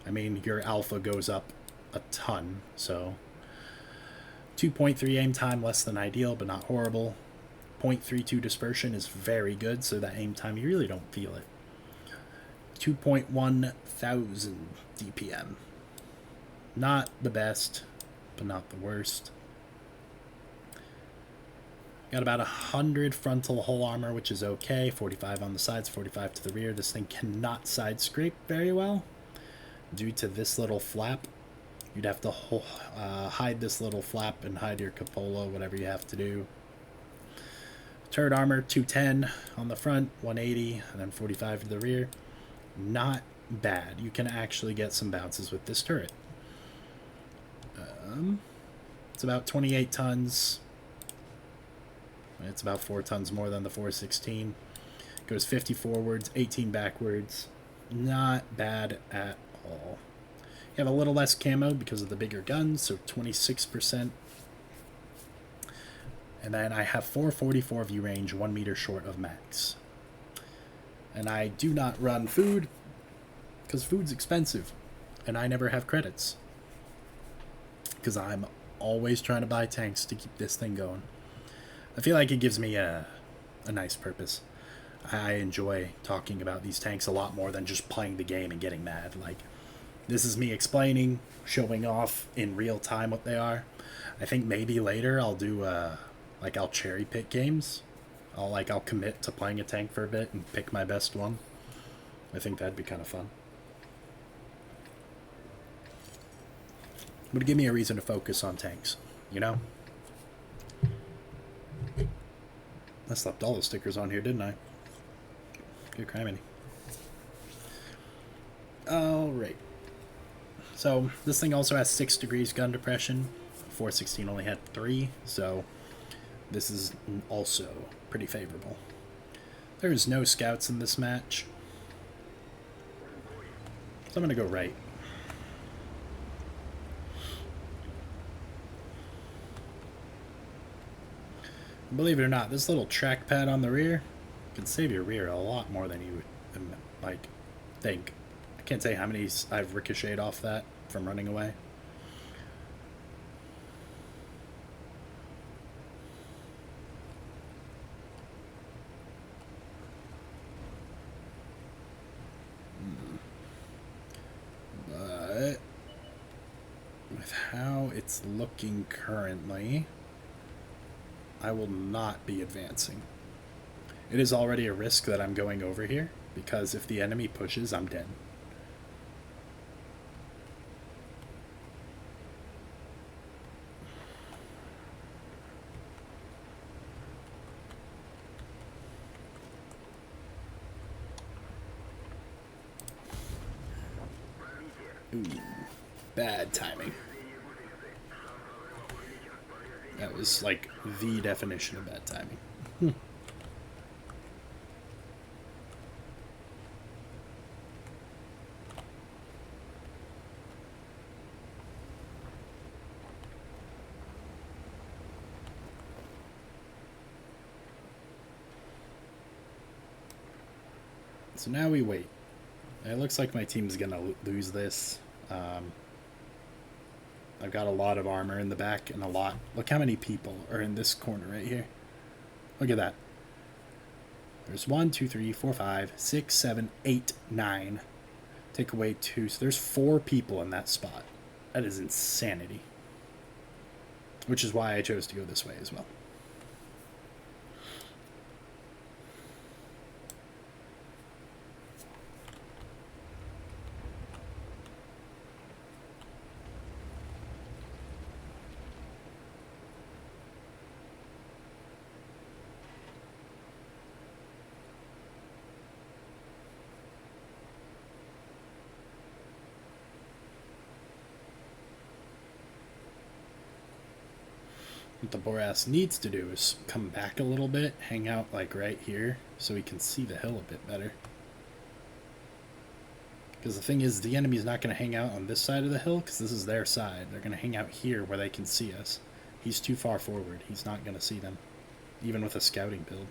I mean, your alpha goes up a ton, so 2.3 aim time, less than ideal, but not horrible. 0.32 dispersion is very good, so that aim time, you really don't feel it. 2.1 thousand DPM. Not the best, but not the worst. Got about 100 frontal hull armor, which is okay. 45 on the sides, 45 to the rear. This thing cannot side scrape very well due to this little flap. You'd have to hide this little flap and hide your cupola, whatever you have to do. Turret armor, 210 on the front, 180, and then 45 to the rear. Not bad. You can actually get some bounces with this turret. It's about 28 tons. It's about 4 tons more than the 416. Goes 50 forwards, 18 backwards. Not bad at all. You have a little less camo because of the bigger guns, so 26%. And then I have 444 view range, 1 meter short of max. And I do not run food, because food's expensive. And I never have credits. Because I'm always trying to buy tanks to keep this thing going. I feel like it gives me a nice purpose. I enjoy talking about these tanks a lot more than just playing the game and getting mad. Like, this is me explaining, showing off in real time what they are. I think maybe later I'll do like, I'll cherry pick games. I'll commit to playing a tank for a bit and pick my best one. I think that'd be kind of fun. Would give me a reason to focus on tanks, you know? I slapped all the stickers on here, didn't I? Good criminy. Alright. So, this thing also has 6 degrees gun depression. 416 only had 3, so this is also pretty favorable. There's no scouts in this match, so I'm going to go right. Believe it or not, this little trackpad on the rear can save your rear a lot more than you would, like, think. I can't say how many I've ricocheted off that from running away. But with how it's looking currently, I will not be advancing. It is already a risk that I'm going over here, because if the enemy pushes, I'm dead. Ooh, bad timing. That was like the definition of bad timing. So now we wait. It looks like my team's gonna lose this. I've got a lot of armor in the back and a lot. Look how many people are in this corner right here. Look at that. There's 1, 2, 3, 4, 5, 6, 7, 8, 9. Take away 2. So there's 4 people in that spot. That is insanity. Which is why I chose to go this way as well. What the Boras needs to do is come back a little bit, hang out like right here, so he can see the hill a bit better. Because the thing is, the enemy's not going to hang out on this side of the hill, because this is their side. They're going to hang out here where they can see us. He's too far forward. He's not going to see them, even with a scouting build.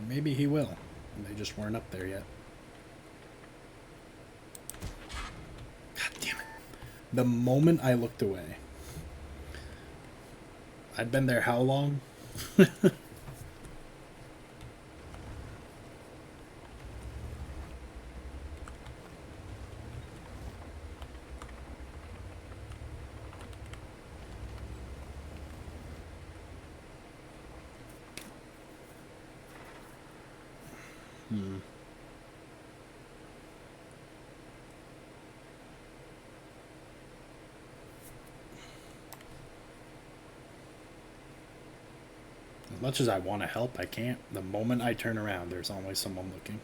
Maybe he will. They just weren't up there yet. God damn it. The moment I looked away. I'd been there how long? As much as I want to help, I can't. The moment I turn around, there's always someone looking.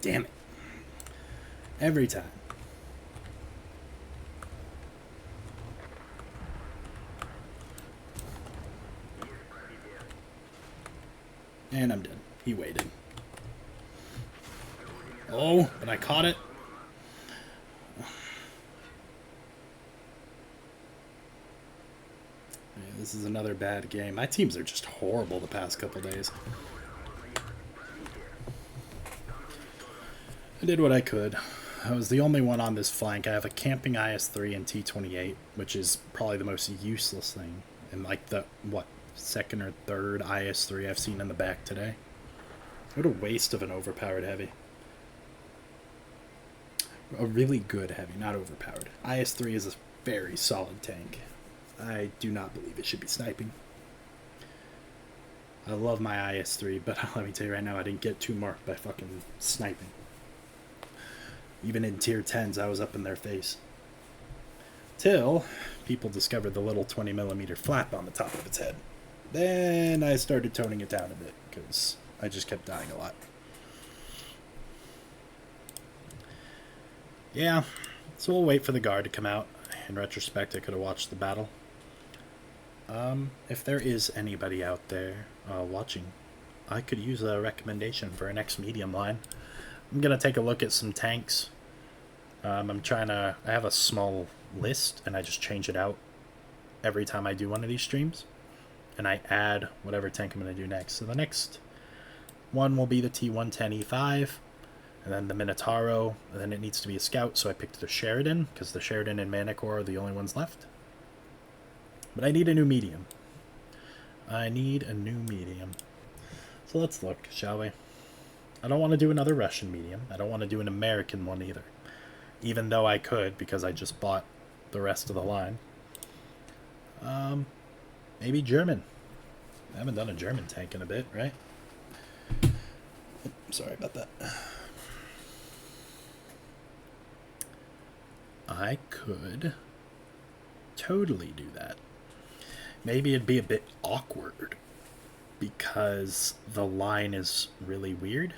Damn it. Every time. And I'm dead. He waited. Oh, but I caught it. Yeah, this is another bad game. My teams are just horrible the past couple days. I did what I could. I was the only one on this flank. I have a camping IS-3 and T-28, which is probably the most useless thing. And like the, what, second or third IS-3 I've seen in the back today. What a waste of an overpowered heavy. A really good heavy, not overpowered. IS-3 is a very solid tank. I do not believe it should be sniping. I love my IS-3, but let me tell you right now, I didn't get too marked by fucking sniping. Even in tier 10s, I was up in their face. Till people discovered the little 20mm flap on the top of its head. Then I started toning it down a bit, because I just kept dying a lot. Yeah, so we'll wait for the guard to come out. In retrospect, I could have watched the battle. If there is anybody out there watching, I could use a recommendation for a next medium line. I'm going to take a look at some tanks. I have a small list, and I just change it out every time I do one of these streams. And I add whatever tank I'm going to do next. So the next one will be the T110E5, and then the Minotauro, and then it needs to be a scout, so I picked the Sheridan, because the Sheridan and Manticore are the only ones left. But I need a new medium. So let's look, shall we? I don't want to do another Russian medium. I don't want to do an American one either. Even though I could, because I just bought the rest of the line. Maybe German. I haven't done a German tank in a bit, right? Sorry about that. I could totally do that. Maybe it'd be a bit awkward because the line is really weird.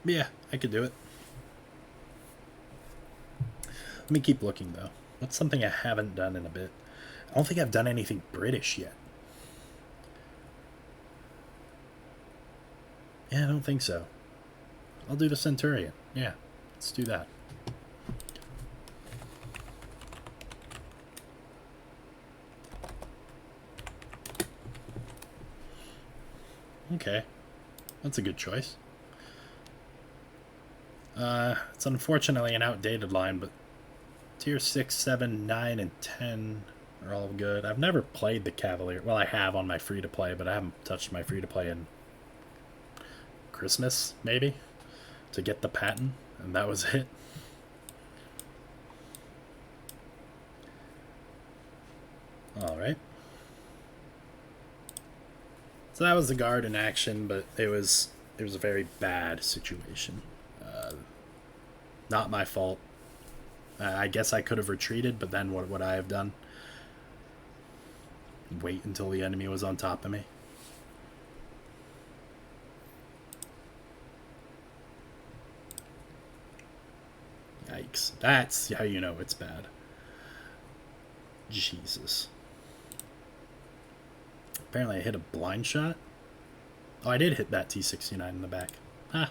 Yeah, I could do it. Let me keep looking, though. What's something I haven't done in a bit? I don't think I've done anything British yet. Yeah, I don't think so. I'll do the Centurion. Yeah, let's do that. Okay, that's a good choice. It's unfortunately an outdated line, but tier 6, 7, 9, and 10 are all good. I've never played the Cavalier. Well, I have on my free-to-play, but I haven't touched my free-to-play in Christmas, maybe, to get the patent, and that was it. Alright. So that was the guard in action, but it was a very bad situation. Not my fault. I guess I could have retreated, but then what would I have done? Wait until the enemy was on top of me? Yikes. That's how you know it's bad. Jesus. Apparently I hit a blind shot. Oh, I did hit that T-69 in the back. Ah.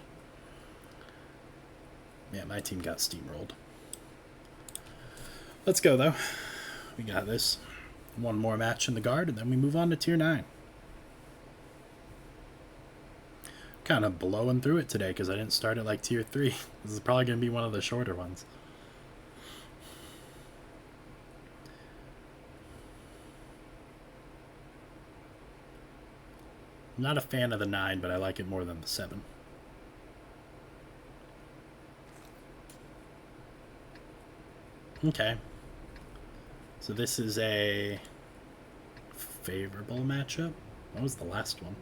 Yeah, my team got steamrolled. Let's go, though. We got this. One more match in the guard, and then we move on to tier 9. Kind of blowing through it today because I didn't start at like tier 3. This is probably going to be one of the shorter ones. I'm not a fan of the 9, but I like it more than the 7. Okay. So this is a favorable matchup. What was the last one?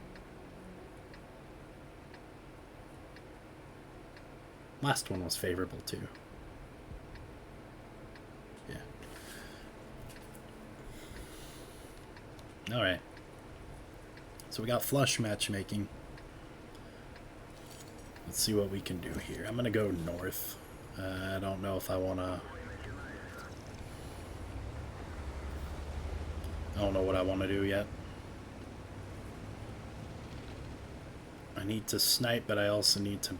Last one was favorable too. Yeah. Alright. So we got flush matchmaking. Let's see what we can do here. I'm going to go north. I don't know if I want to... I don't know what I want to do yet. I need to snipe, but I also need to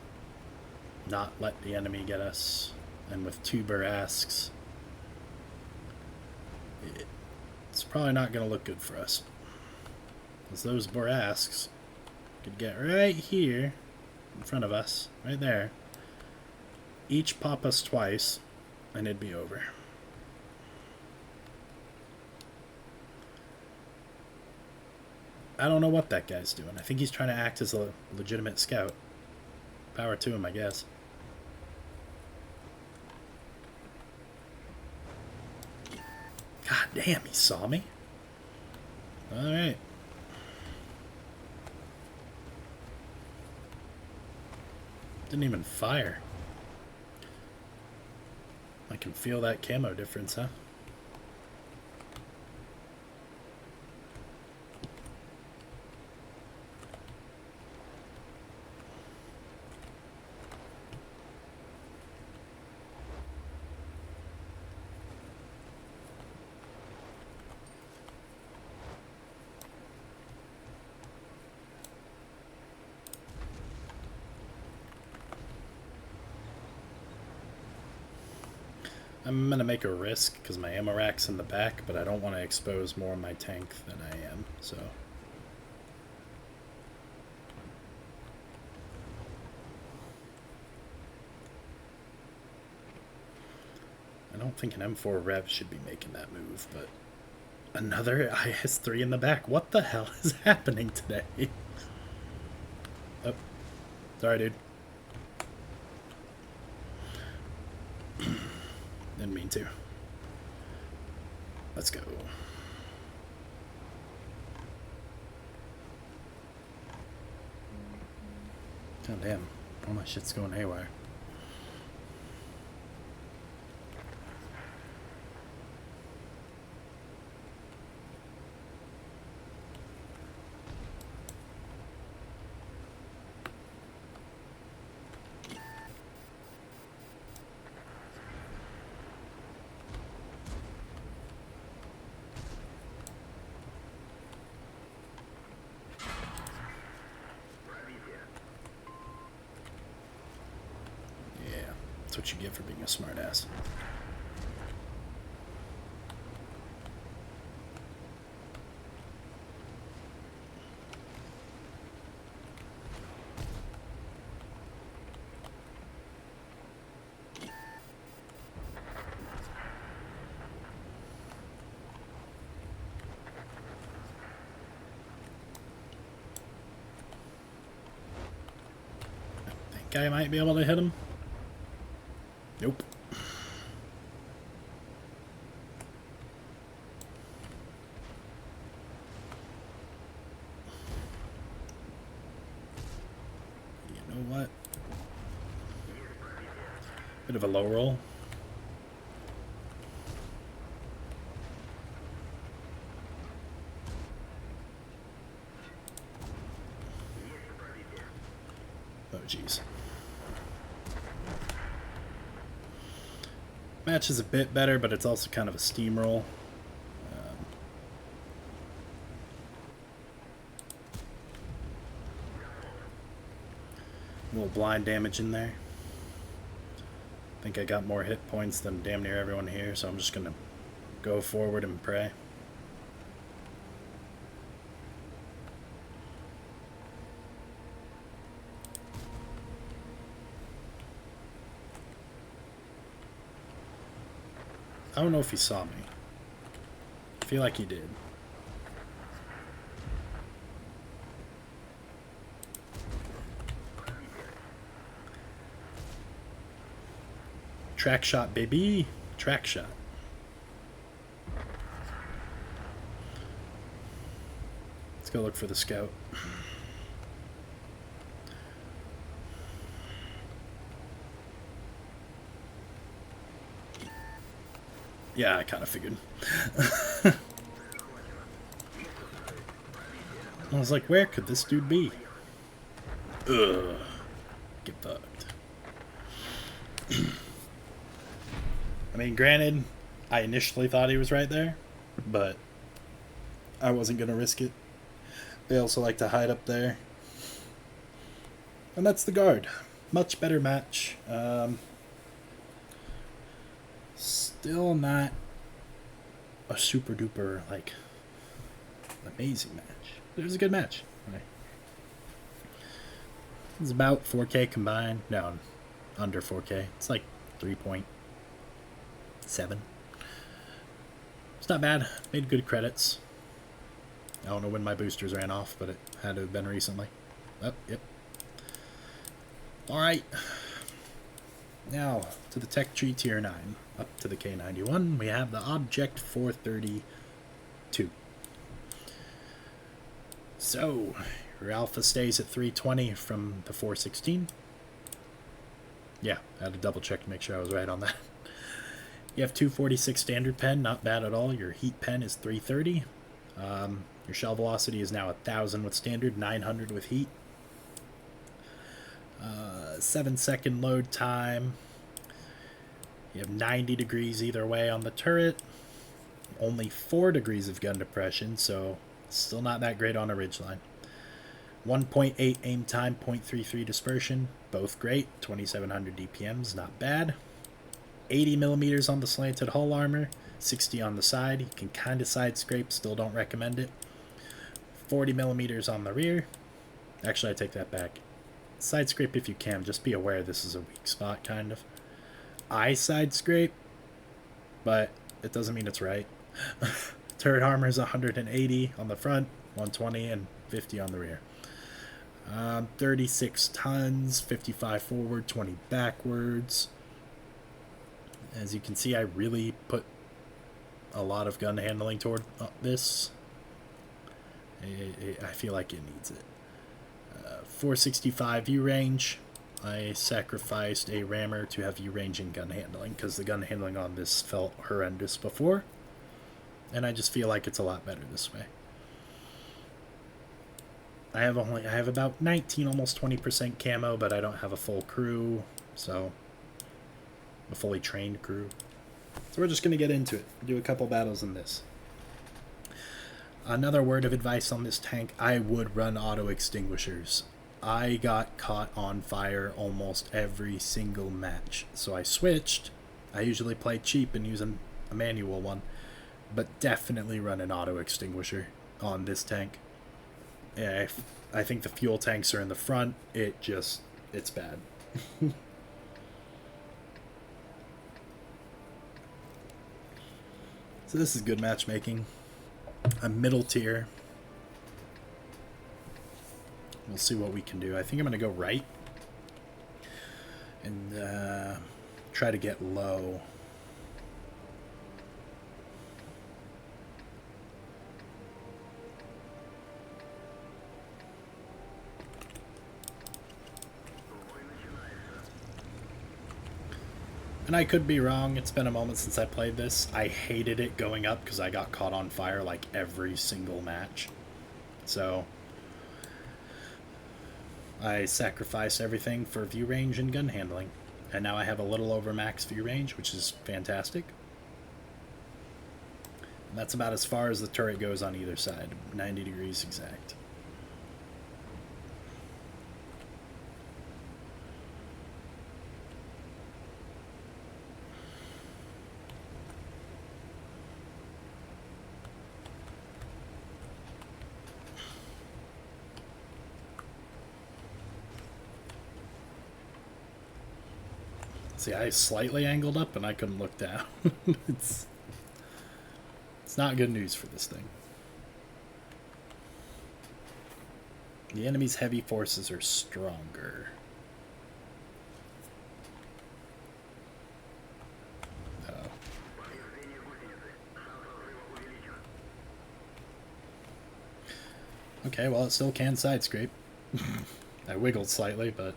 not let the enemy get us. And with 2 Burasks, it's probably not going to look good for us. Because those Burasks could get right here in front of us, right there. Each pop us twice, and it'd be over. I don't know what that guy's doing. I think he's trying to act as a legitimate scout. Power to him, I guess. God damn, he saw me. Alright. Didn't even fire. I can feel that camo difference, huh? I'm going to make a risk because my ammo rack's in the back, but I don't want to expose more of my tank than I am, so... I don't think an M4 Rev should be making that move, but... Another IS-3 in the back. What the hell is happening today? Oh. Sorry, dude. Didn't mean to. Let's go. God damn. All my shit's going haywire. That's what you get for being a smartass. I think I might be able to hit him. Nope. You know what? Bit of a low roll. Oh, jeez. Match is a bit better, but it's also kind of a steamroll. A little blind damage in there. I think I got more hit points than damn near everyone here, so I'm just going to go forward and pray. I don't know if he saw me. I feel like he did. Track shot, baby. Track shot. Let's go look for the scout. Yeah, I kind of figured. I was like, where could this dude be? Ugh. Get fucked. I mean, granted, I initially thought he was right there, but I wasn't going to risk it. They also like to hide up there. And that's the guard. Much better match. Still not a super duper, like, amazing match. It was a good match. Right. It's about 4K combined. No, under 4K. It's like 3.7. It's not bad. Made good credits. I don't know when my boosters ran off, but it had to have been recently. Oh, yep. Alright. Now, to the tech tree tier 9. Up to the K-91, we have the Object 432. So, your alpha stays at 320 from the 416. Yeah, I had to double check to make sure I was right on that. You have 246 standard pen, not bad at all. Your heat pen is 330. Your shell velocity is now 1000 with standard, 900 with heat. 7-second load time. You have 90 degrees either way on the turret. Only 4 degrees of gun depression, so still not that great on a ridgeline. 1.8 aim time, 0.33 dispersion, both great. 2700 DPMs, not bad. 80 millimeters on the slanted hull armor, 60 on the side. You can kind of side scrape, still don't recommend it. 40 millimeters on the rear. Actually, I take that back. Side scrape if you can, just be aware this is a weak spot, kind of. I side scrape, but it doesn't mean it's right. Turret armor is 180 on the front, 120 and 50 on the rear. 36 tons, 55 forward, 20 backwards. As you can see, I really put a lot of gun handling toward this. I feel like it needs it. 465 view range. I sacrificed a rammer to have view range and gun handling because the gun handling on this felt horrendous before, and I just feel like it's a lot better this way. I have about 19, almost 20% camo, but I don't have a full crew, so a fully trained crew. So we're just gonna get into it. Do a couple battles in this. Another word of advice on this tank: I would run auto extinguishers. I got caught on fire almost every single match, so I switched. I usually play cheap and use a manual one, but definitely run an auto extinguisher on this tank. Yeah, I think the fuel tanks are in the front. It's bad. So this is good matchmaking. A middle tier. We'll see what we can do. I think I'm going to go right and try to get low. And I could be wrong. It's been a moment since I played this. I hated it going up because I got caught on fire like every single match. So I sacrificed everything for view range and gun handling. And now I have a little over max view range, which is fantastic. And that's about as far as the turret goes on either side. 90 degrees exact. See, I slightly angled up and I couldn't look down. It's not good news for this thing. The enemy's heavy forces are stronger. Oh. Okay, well, it still can side scrape. I wiggled slightly, but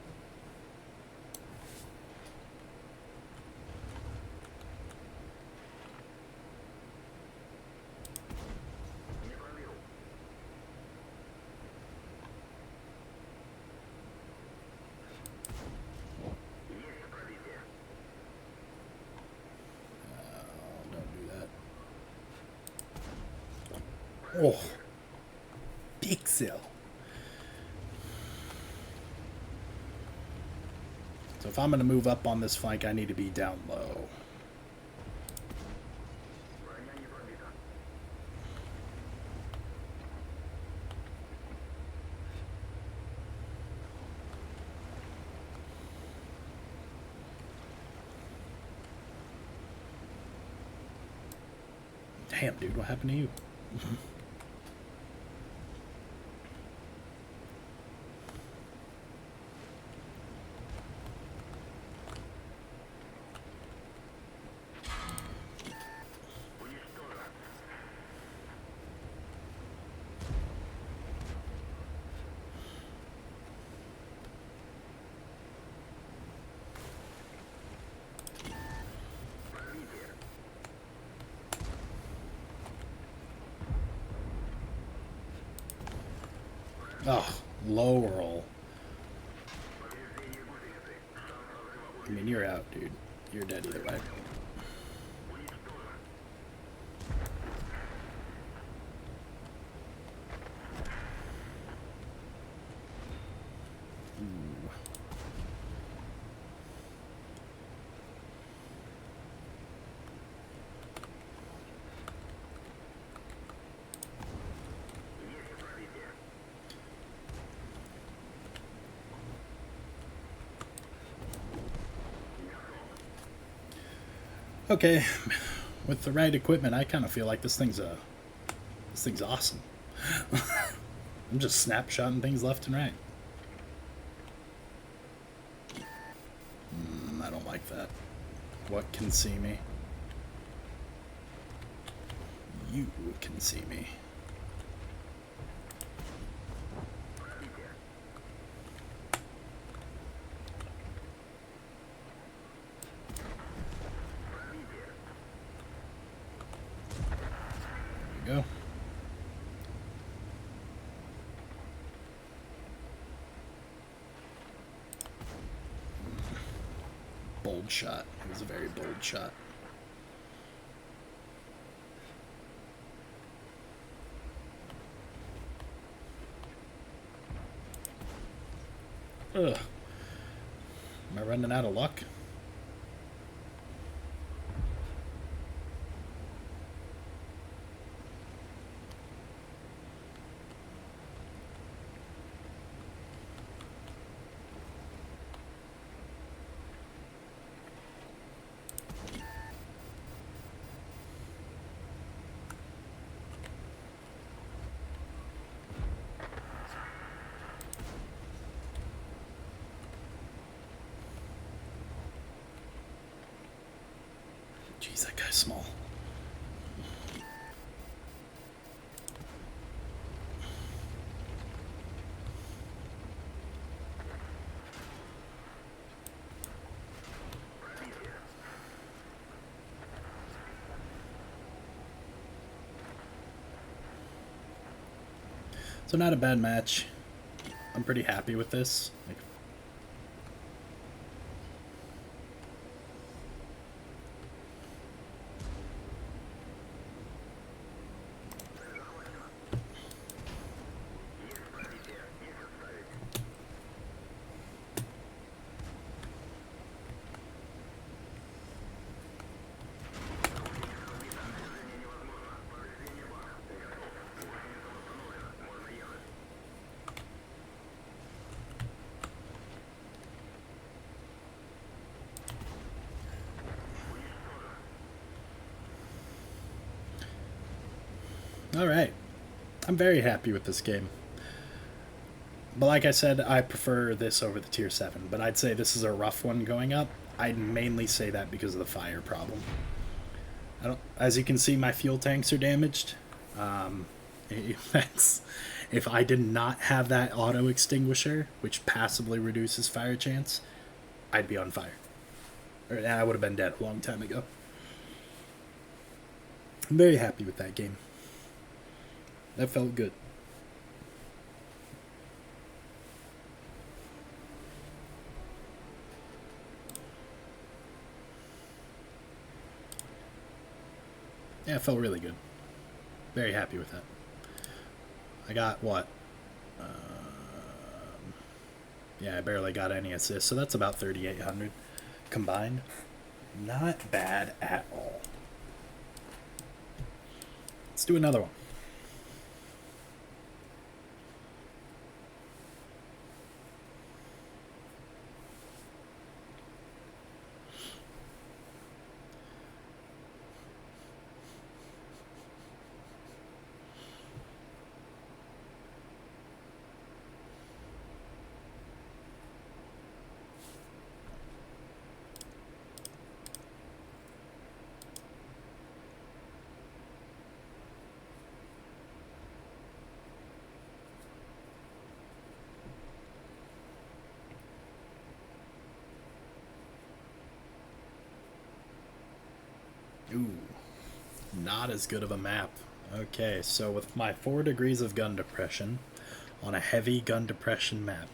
oh, pixel. So if I'm going to move up on this flank, I need to be down low. Damn, dude, what happened to you? Oh, low roll. I mean, you're out, dude. You're dead either way. Ooh. Okay, with the right equipment, I kind of feel like this thing's awesome. I'm just snapshotting things left and right. I don't like that. What can see me? You can see me. There we go. Bold shot. It was a very bold shot. Ugh. Am I running out of luck? Jeez, that guy's small. So not a bad match. I'm pretty happy with this. Like, alright. I'm very happy with this game. But like I said, I prefer this over the tier 7. But I'd say this is a rough one going up. I'd mainly say that because of the fire problem. As you can see, my fuel tanks are damaged. If I did not have that auto extinguisher, which passively reduces fire chance, I'd be on fire. Or I would have been dead a long time ago. I'm very happy with that game. That felt good. Yeah, it felt really good. Very happy with that. I got what? Yeah, I barely got any assists, so that's about 3,800 combined. Not bad at all. Let's do another one. Ooh, not as good of a map. Okay, so with my 4 degrees of gun depression, on a heavy gun depression map.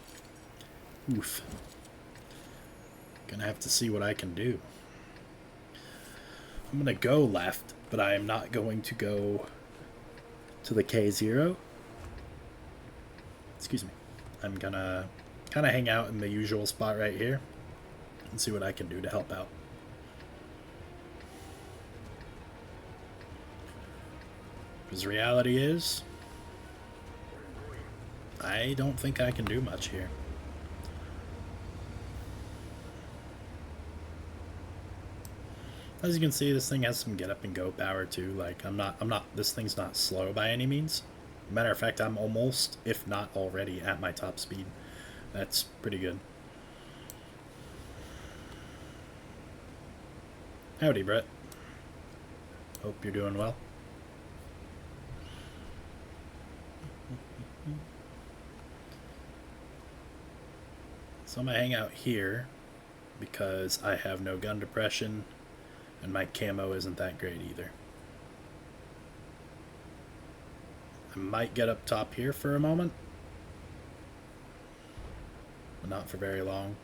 Oof. Gonna have to see what I can do. I'm gonna go left, but I am not going to go to the K0. Excuse me. I'm gonna kind of hang out in the usual spot right here and see what I can do to help out. Because reality is, I don't think I can do much here. As you can see, this thing has some get up and go power too. Like this thing's not slow by any means. Matter of fact, I'm almost, if not already, at my top speed. That's pretty good. Howdy, Brett. Hope you're doing well. So I'm gonna hang out here because I have no gun depression and my camo isn't that great either. I might get up top here for a moment, but not for very long.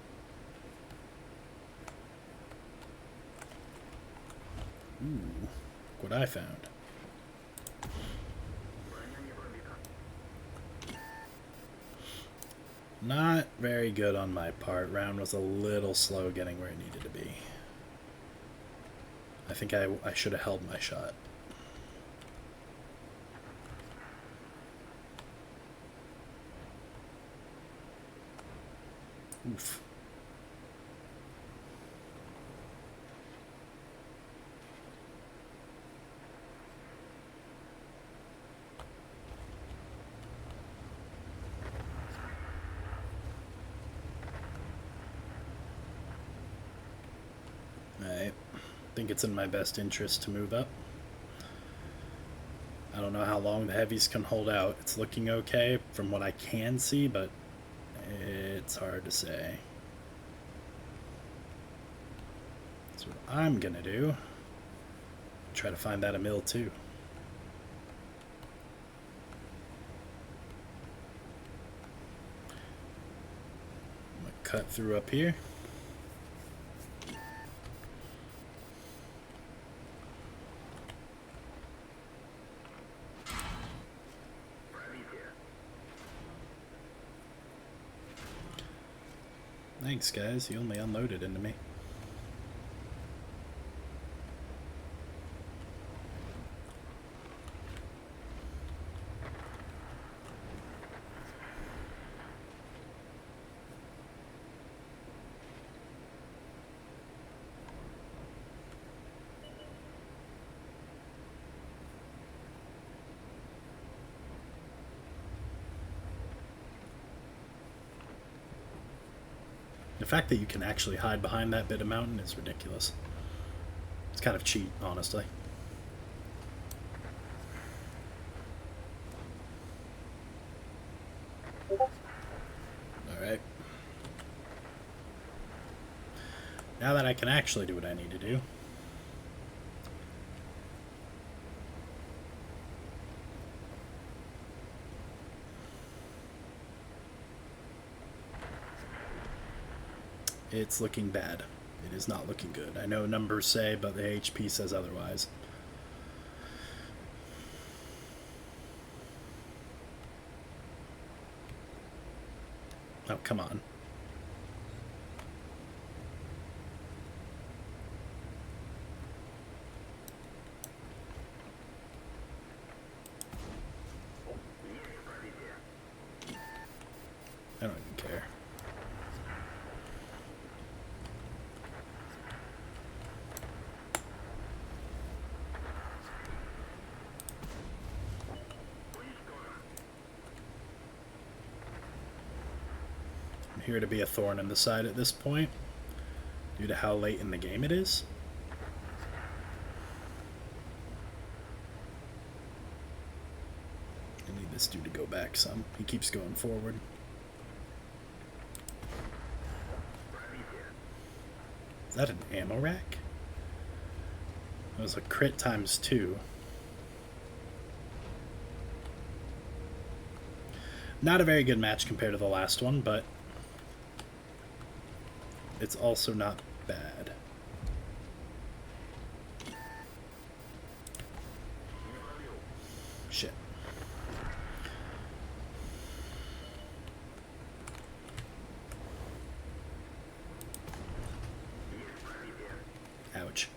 Ooh, look what I found. Not very good on my part. Round was a little slow getting where it needed to be. I think I should have held my shot. Oof. I think it's in my best interest to move up. I don't know how long the heavies can hold out. It's looking okay from what I can see, but it's hard to say. So what I'm gonna do, try to find that a mill too. I'm gonna cut through up here. Thanks, guys. You only unloaded into me. The fact that you can actually hide behind that bit of mountain is ridiculous. It's kind of cheat, honestly. Alright. Now that I can actually do what I need to do. It's looking bad. It is not looking good. I know numbers say, but the HP says otherwise. Oh, come on. I don't even care. Here to be a thorn in the side at this point due to how late in the game it is. I need this dude to go back some. He keeps going forward. Is that an ammo rack? That was a crit times 2. Not a very good match compared to the last one, but it's also not bad. Shit. Ouch.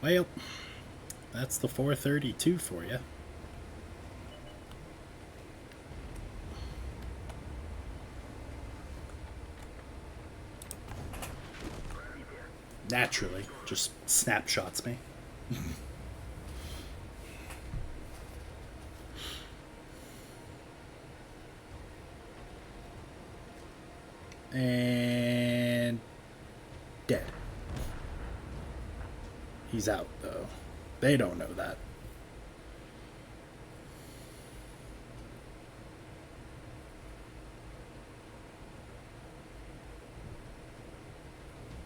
Well, that's the 432 for you. Naturally, just snapshots me. And dead. He's out, though. They don't know that.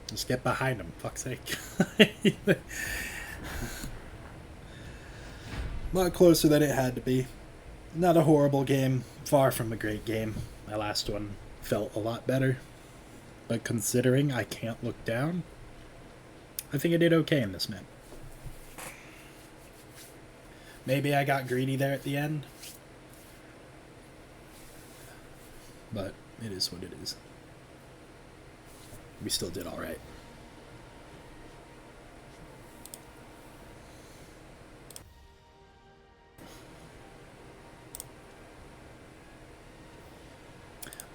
Just get behind him, fuck's sake. A lot closer than it had to be. Not a horrible game. Far from a great game. My last one felt a lot better. But considering I can't look down, I think I did okay in this map. Maybe I got greedy there at the end. But it is what it is. We still did alright.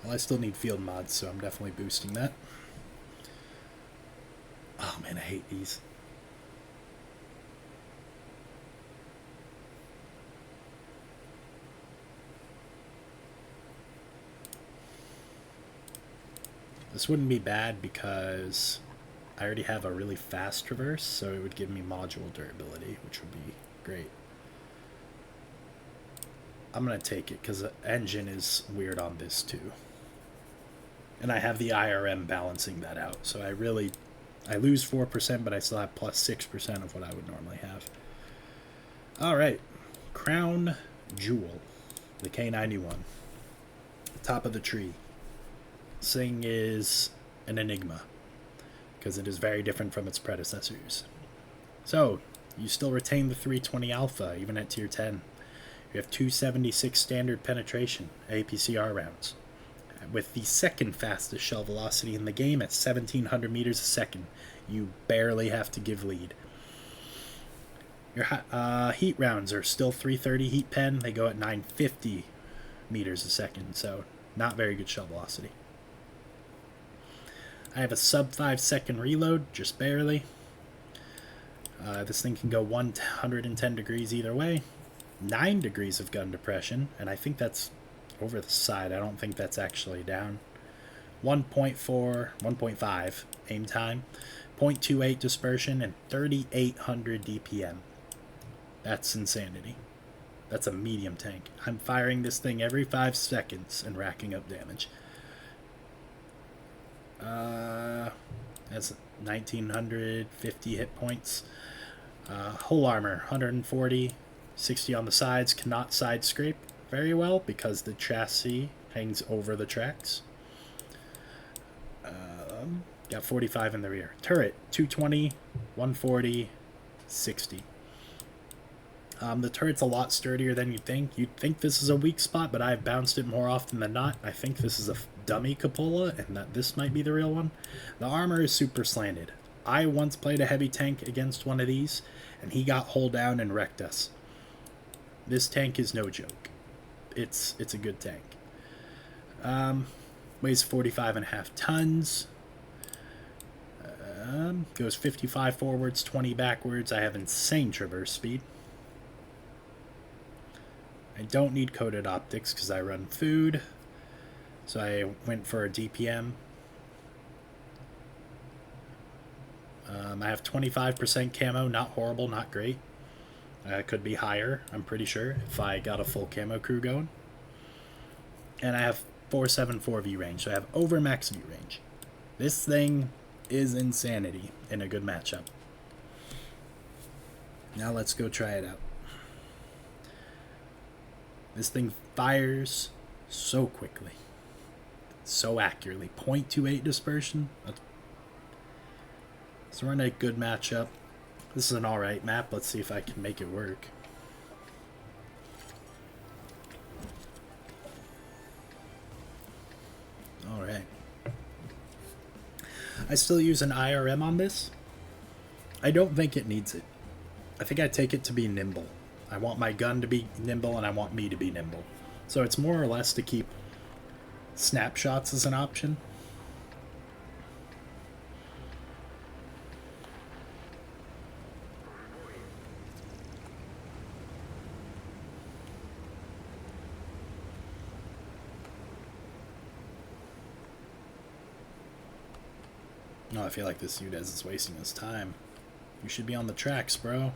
Well, I still need field mods, so I'm definitely boosting that. Oh man, I hate these. This wouldn't be bad because I already have a really fast traverse, so it would give me module durability, which would be great. I'm going to take it because the engine is weird on this too. And I have the IRM balancing that out, so I lose 4%, but I still have plus 6% of what I would normally have. Alright, Crown Jewel, the K-91, top of the tree. This thing is an enigma because it is very different from its predecessors. So, you still retain the 320 Alpha even at tier 10. You have 276 standard penetration APCR rounds, with the second fastest shell velocity in the game at 1700 meters a second. You barely have to give lead. Your heat rounds are still 330 heat pen. They go at 950 meters a second, so not very good shell velocity. I have a sub 5 second reload, just barely. This thing can go 110 degrees either way. 9 degrees of gun depression, and I think that's over the side. I don't think that's actually down. 1.5 aim time, 0.28 dispersion, and 3,800 DPM. That's insanity. That's a medium tank. I'm firing this thing every 5 seconds and racking up damage. That's 1,950 hit points. Hull armor, 140, 60 on the sides. Cannot side scrape very well because the chassis hangs over the tracks. Got 45 in the rear. Turret, 220, 140, 60. The turret's a lot sturdier than you'd think. You'd think this is a weak spot, but I've bounced it more often than not. I think this is a dummy cupola, and that this might be the real one. The armor is super slanted. I once played a heavy tank against one of these, and he got hull down and wrecked us. This tank is no joke. It's a good tank. Weighs 45.5 tons. Goes 55 forwards, 20 backwards. I have insane traverse speed. I don't need coated optics because I run food. So I went for a DPM. I have 25% camo, not horrible, not great. Could be higher, I'm pretty sure, if I got a full camo crew going. and I have 474 V range, so I have over max V range. This thing is insanity in a good matchup. Now let's go try it out. This thing fires so quickly, so accurately. 0.28 dispersion. So we're in a good matchup. This is an alright map. Let's see if I can make it work. Alright. I still use an IRM on this. I don't think it needs it. I think I take it to be nimble. I want my gun to be nimble and I want me to be nimble. So it's more or less to keep snapshots as an option. No, I feel like this Udez is wasting his time. You should be on the tracks, bro.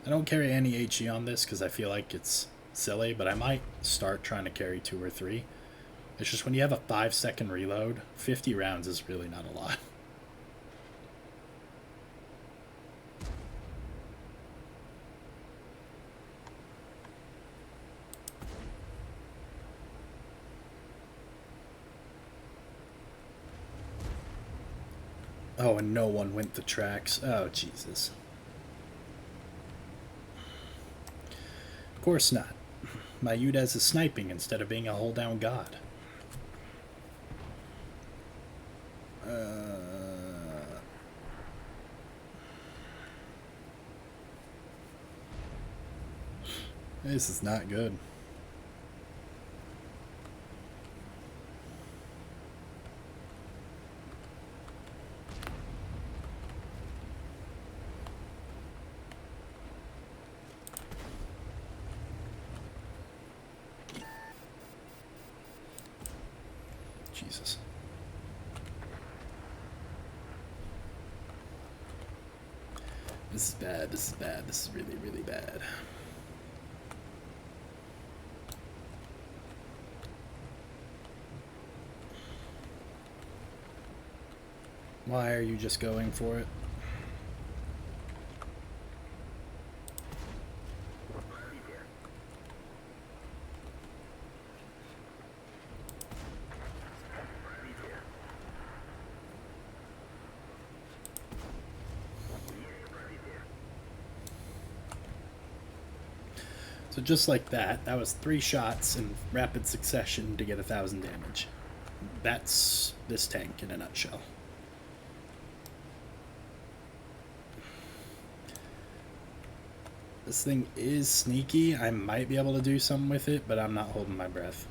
I don't carry any HE on this because I feel like it's silly, but I might start trying to carry 2 or 3. It's just when you have a 5-second reload, 50 rounds is really not a lot. Oh, and no one went the tracks. Oh, Jesus. Of course not. My Udez is sniping instead of being a hold-down god. This is not good. Jesus. This is bad, this is bad, this is really, really bad. Why are you just going for it? So just like that, that was 3 shots in rapid succession to get 1,000 damage. That's this tank in a nutshell. This thing is sneaky. I might be able to do something with it, but I'm not holding my breath.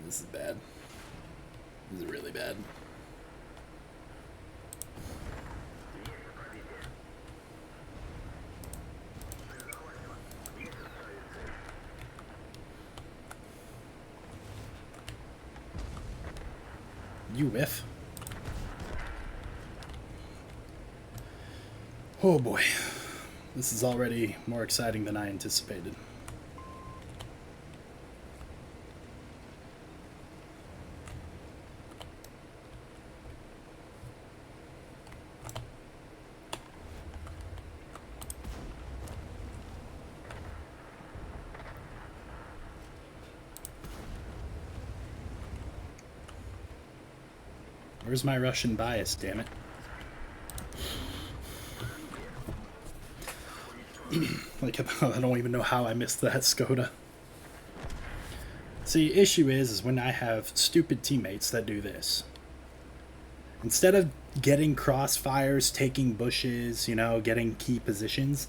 This is bad. This is really bad. You whiff. Oh boy. This is already more exciting than I anticipated. Where's my Russian bias, damn it? Like, I don't even know how I missed that Skoda. See, issue is when I have stupid teammates that do this. Instead of getting crossfires, taking bushes, you know, getting key positions,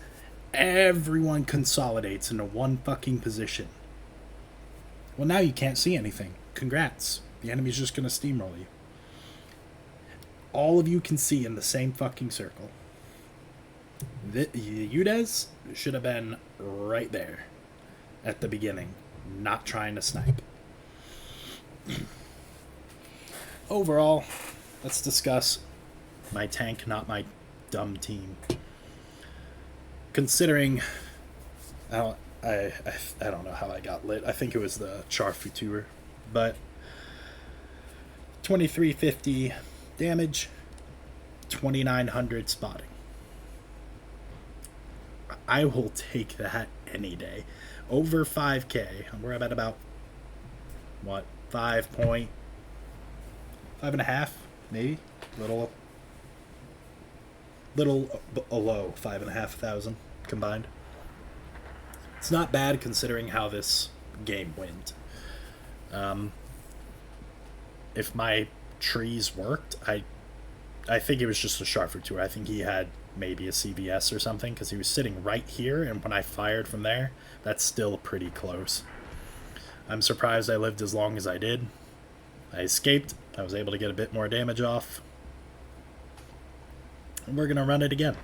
everyone consolidates into one fucking position. Well, now you can't see anything. Congrats. The enemy's just gonna steamroll you. All of you can see in the same fucking circle. Udez should have been right there at the beginning, not trying to snipe. Overall, let's discuss my tank, not my dumb team. Considering, I don't know how I got lit. I think it was the Char Futur, but 2350 damage, 2900 spotting. I will take that any day. Over 5k. We're at about, what, 5.5 and a half, maybe? Little below 5,500 combined. It's not bad considering how this game went. If my trees worked, I think it was just a Sharper tour. I think he had maybe a CVS or something because he was sitting right here, and when I fired from there, that's still pretty close. I'm surprised I lived as long as I did. I escaped. I was able to get a bit more damage off. And we're going to run it again.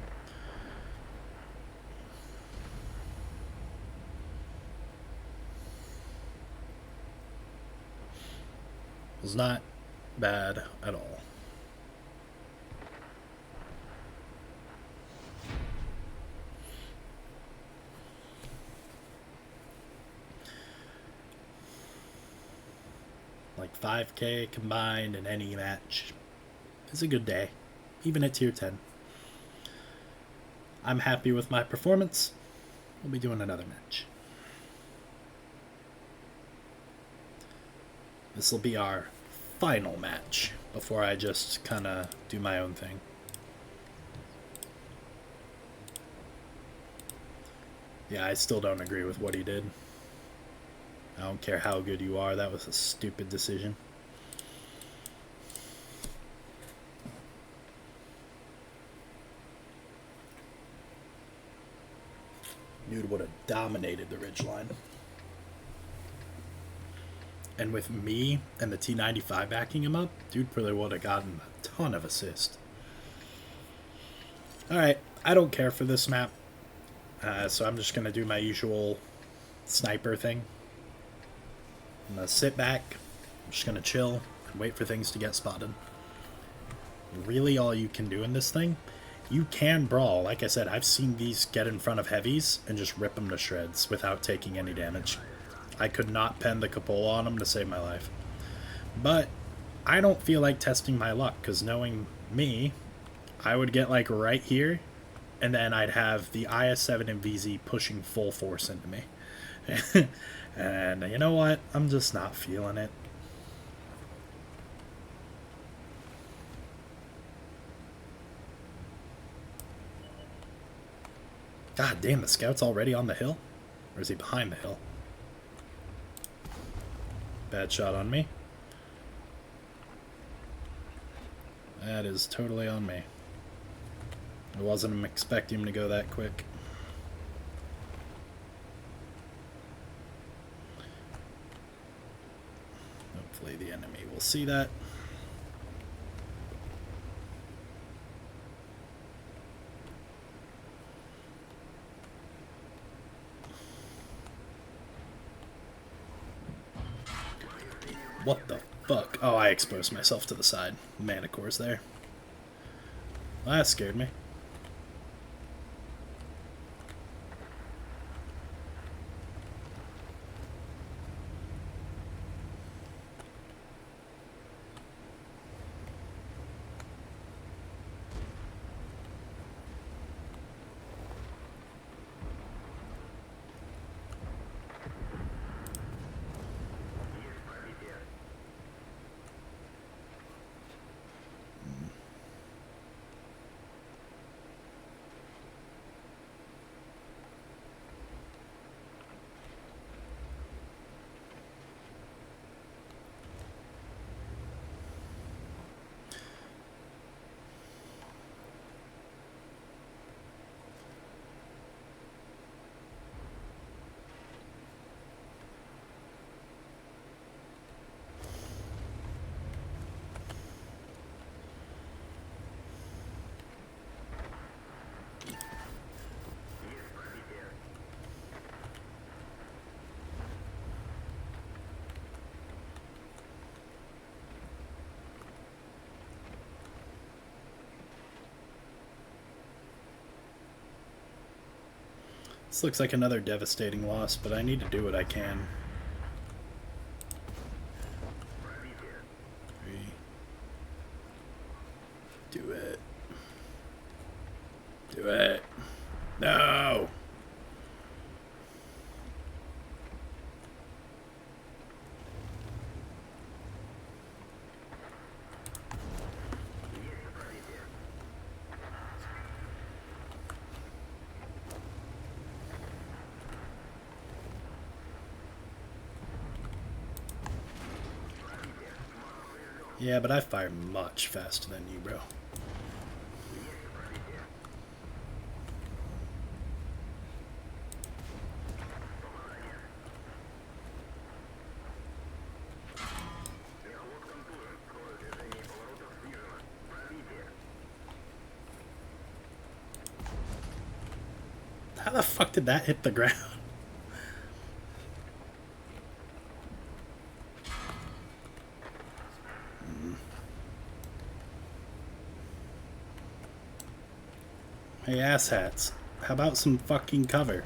It was not bad at all. Like 5k combined in any match is a good day, even at tier 10. I'm happy with my performance. We'll be doing another match. This will be our final match before I just kind of do my own thing. Yeah, I still don't agree with what he did. I don't care how good you are, that was a stupid decision. Dude would have dominated the ridgeline. And with me and the T-95 backing him up, dude probably would have gotten a ton of assist. Alright, I don't care for this map. So I'm just going to do my usual sniper thing. I'm going to sit back. I'm just going to chill and wait for things to get spotted. Really all you can do in this thing, you can brawl. Like I said, I've seen these get in front of heavies and just rip them to shreds without taking any damage. I could not pen the cupola on them to save my life. But I don't feel like testing my luck, because knowing me, I would get like right here, and then I'd have the IS-7 and VZ pushing full force into me. And you know what? I'm just not feeling it. God damn, the scout's already on the hill? Or is he behind the hill? Bad shot on me. That is totally on me. I wasn't expecting him to go that quick. Hopefully the enemy will see that. What the fuck? Oh, I exposed myself to the side. Manicore's there. Well, that scared me. This looks like another devastating loss, but I need to do what I can. Do it. Do it. No! Yeah, but I fire much faster than you, bro. How the fuck did that hit the ground? Hey, asshats. How about some fucking cover?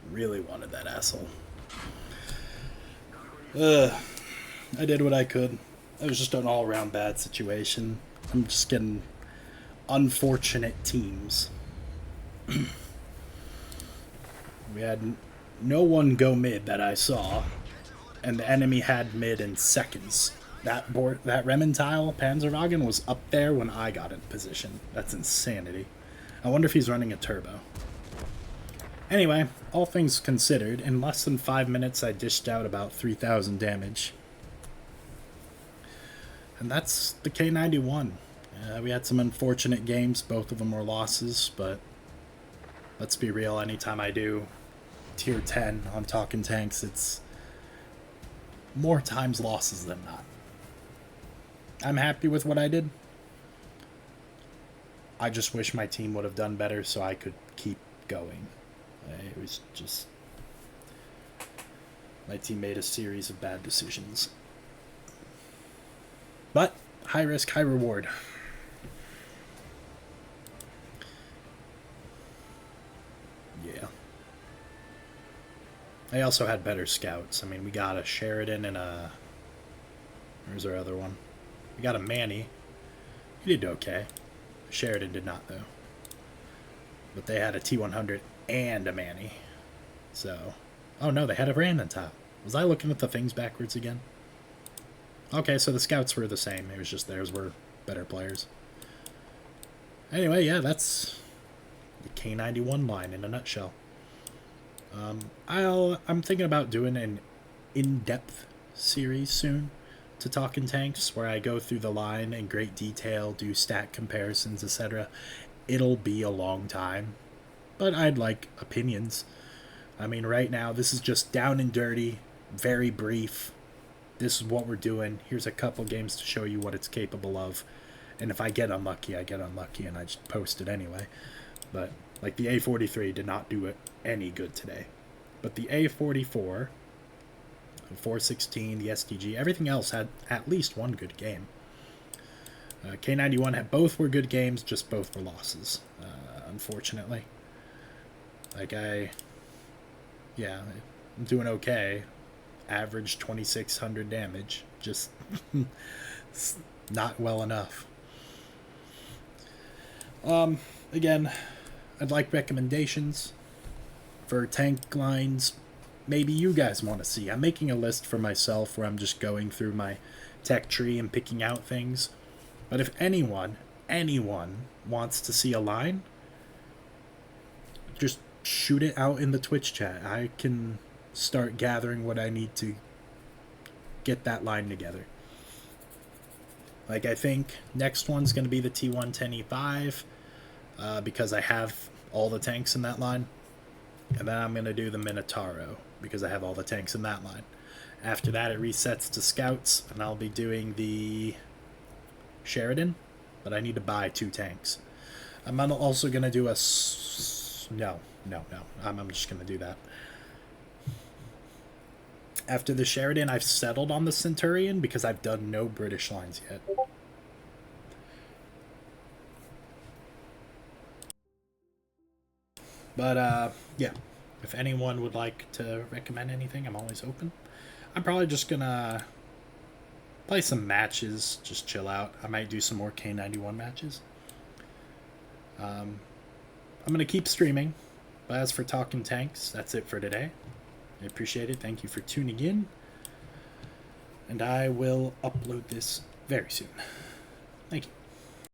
Really wanted that asshole. I did what I could. It was just an all-around bad situation. I'm just getting unfortunate teams. We had no one go mid that I saw, and the enemy had mid in seconds. That Remmentile Panzerwagen was up there when I got in position. That's insanity. I wonder if he's running a turbo. Anyway, all things considered, in less than 5 minutes I dished out about 3,000 damage. And that's the K-91. We had some unfortunate games, both of them were losses, but let's be real, anytime I do tier 10 on Talkin tanks, it's more times losses than not. I'm happy with what I did. I just wish my team would have done better so I could keep going. It was just... my team made a series of bad decisions. But, high risk, high reward. Yeah. I also had better scouts. I mean, we got a Sheridan and a... where's our other one? We got a Manny. He did okay. Sheridan did not, though. But they had a T100 and a Manny. So... oh no, they had a Rand on top. Was I looking at the things backwards again? Okay, so the scouts were the same. It was just theirs were better players. Anyway, yeah, that's the K-91 line in a nutshell. I'm thinking about doing an in-depth series soon to Talkin tanks, where I go through the line in great detail, do stat comparisons, etc. It'll be a long time, but I'd like opinions. I mean, right now, this is just down and dirty, very brief. This is what we're doing. Here's a couple games to show you what it's capable of. And if I get unlucky, I get unlucky, and I just post it anyway. But, like, the A43 did not do it any good today. But the A44, the 416, the STG, everything else had at least one good game. K-91 had both were good games, just both were losses, unfortunately. Like, yeah, I'm doing okay. Average 2,600 damage. Just not well enough. Again, I'd like recommendations for tank lines maybe you guys want to see. I'm making a list for myself where I'm just going through my tech tree and picking out things. But if anyone wants to see a line, just shoot it out in the Twitch chat. I can start gathering what I need to get that line together. Like, I think next one's going to be the T110E5 because I have all the tanks in that line. And then I'm going to do the Minotauro because I have all the tanks in that line. After that, it resets to Scouts, and I'll be doing the Sheridan, but I need to buy 2 tanks. I'm also going to do a... no. I'm just going to do that. After the Sheridan, I've settled on the Centurion because I've done no British lines yet. But, yeah. If anyone would like to recommend anything, I'm always open. I'm probably just gonna play some matches, just chill out. I might do some more K-91 matches. I'm gonna keep streaming. But as for Talking Tanks, that's it for today. I appreciate it. Thank you for tuning in. And I will upload this very soon. Thank you.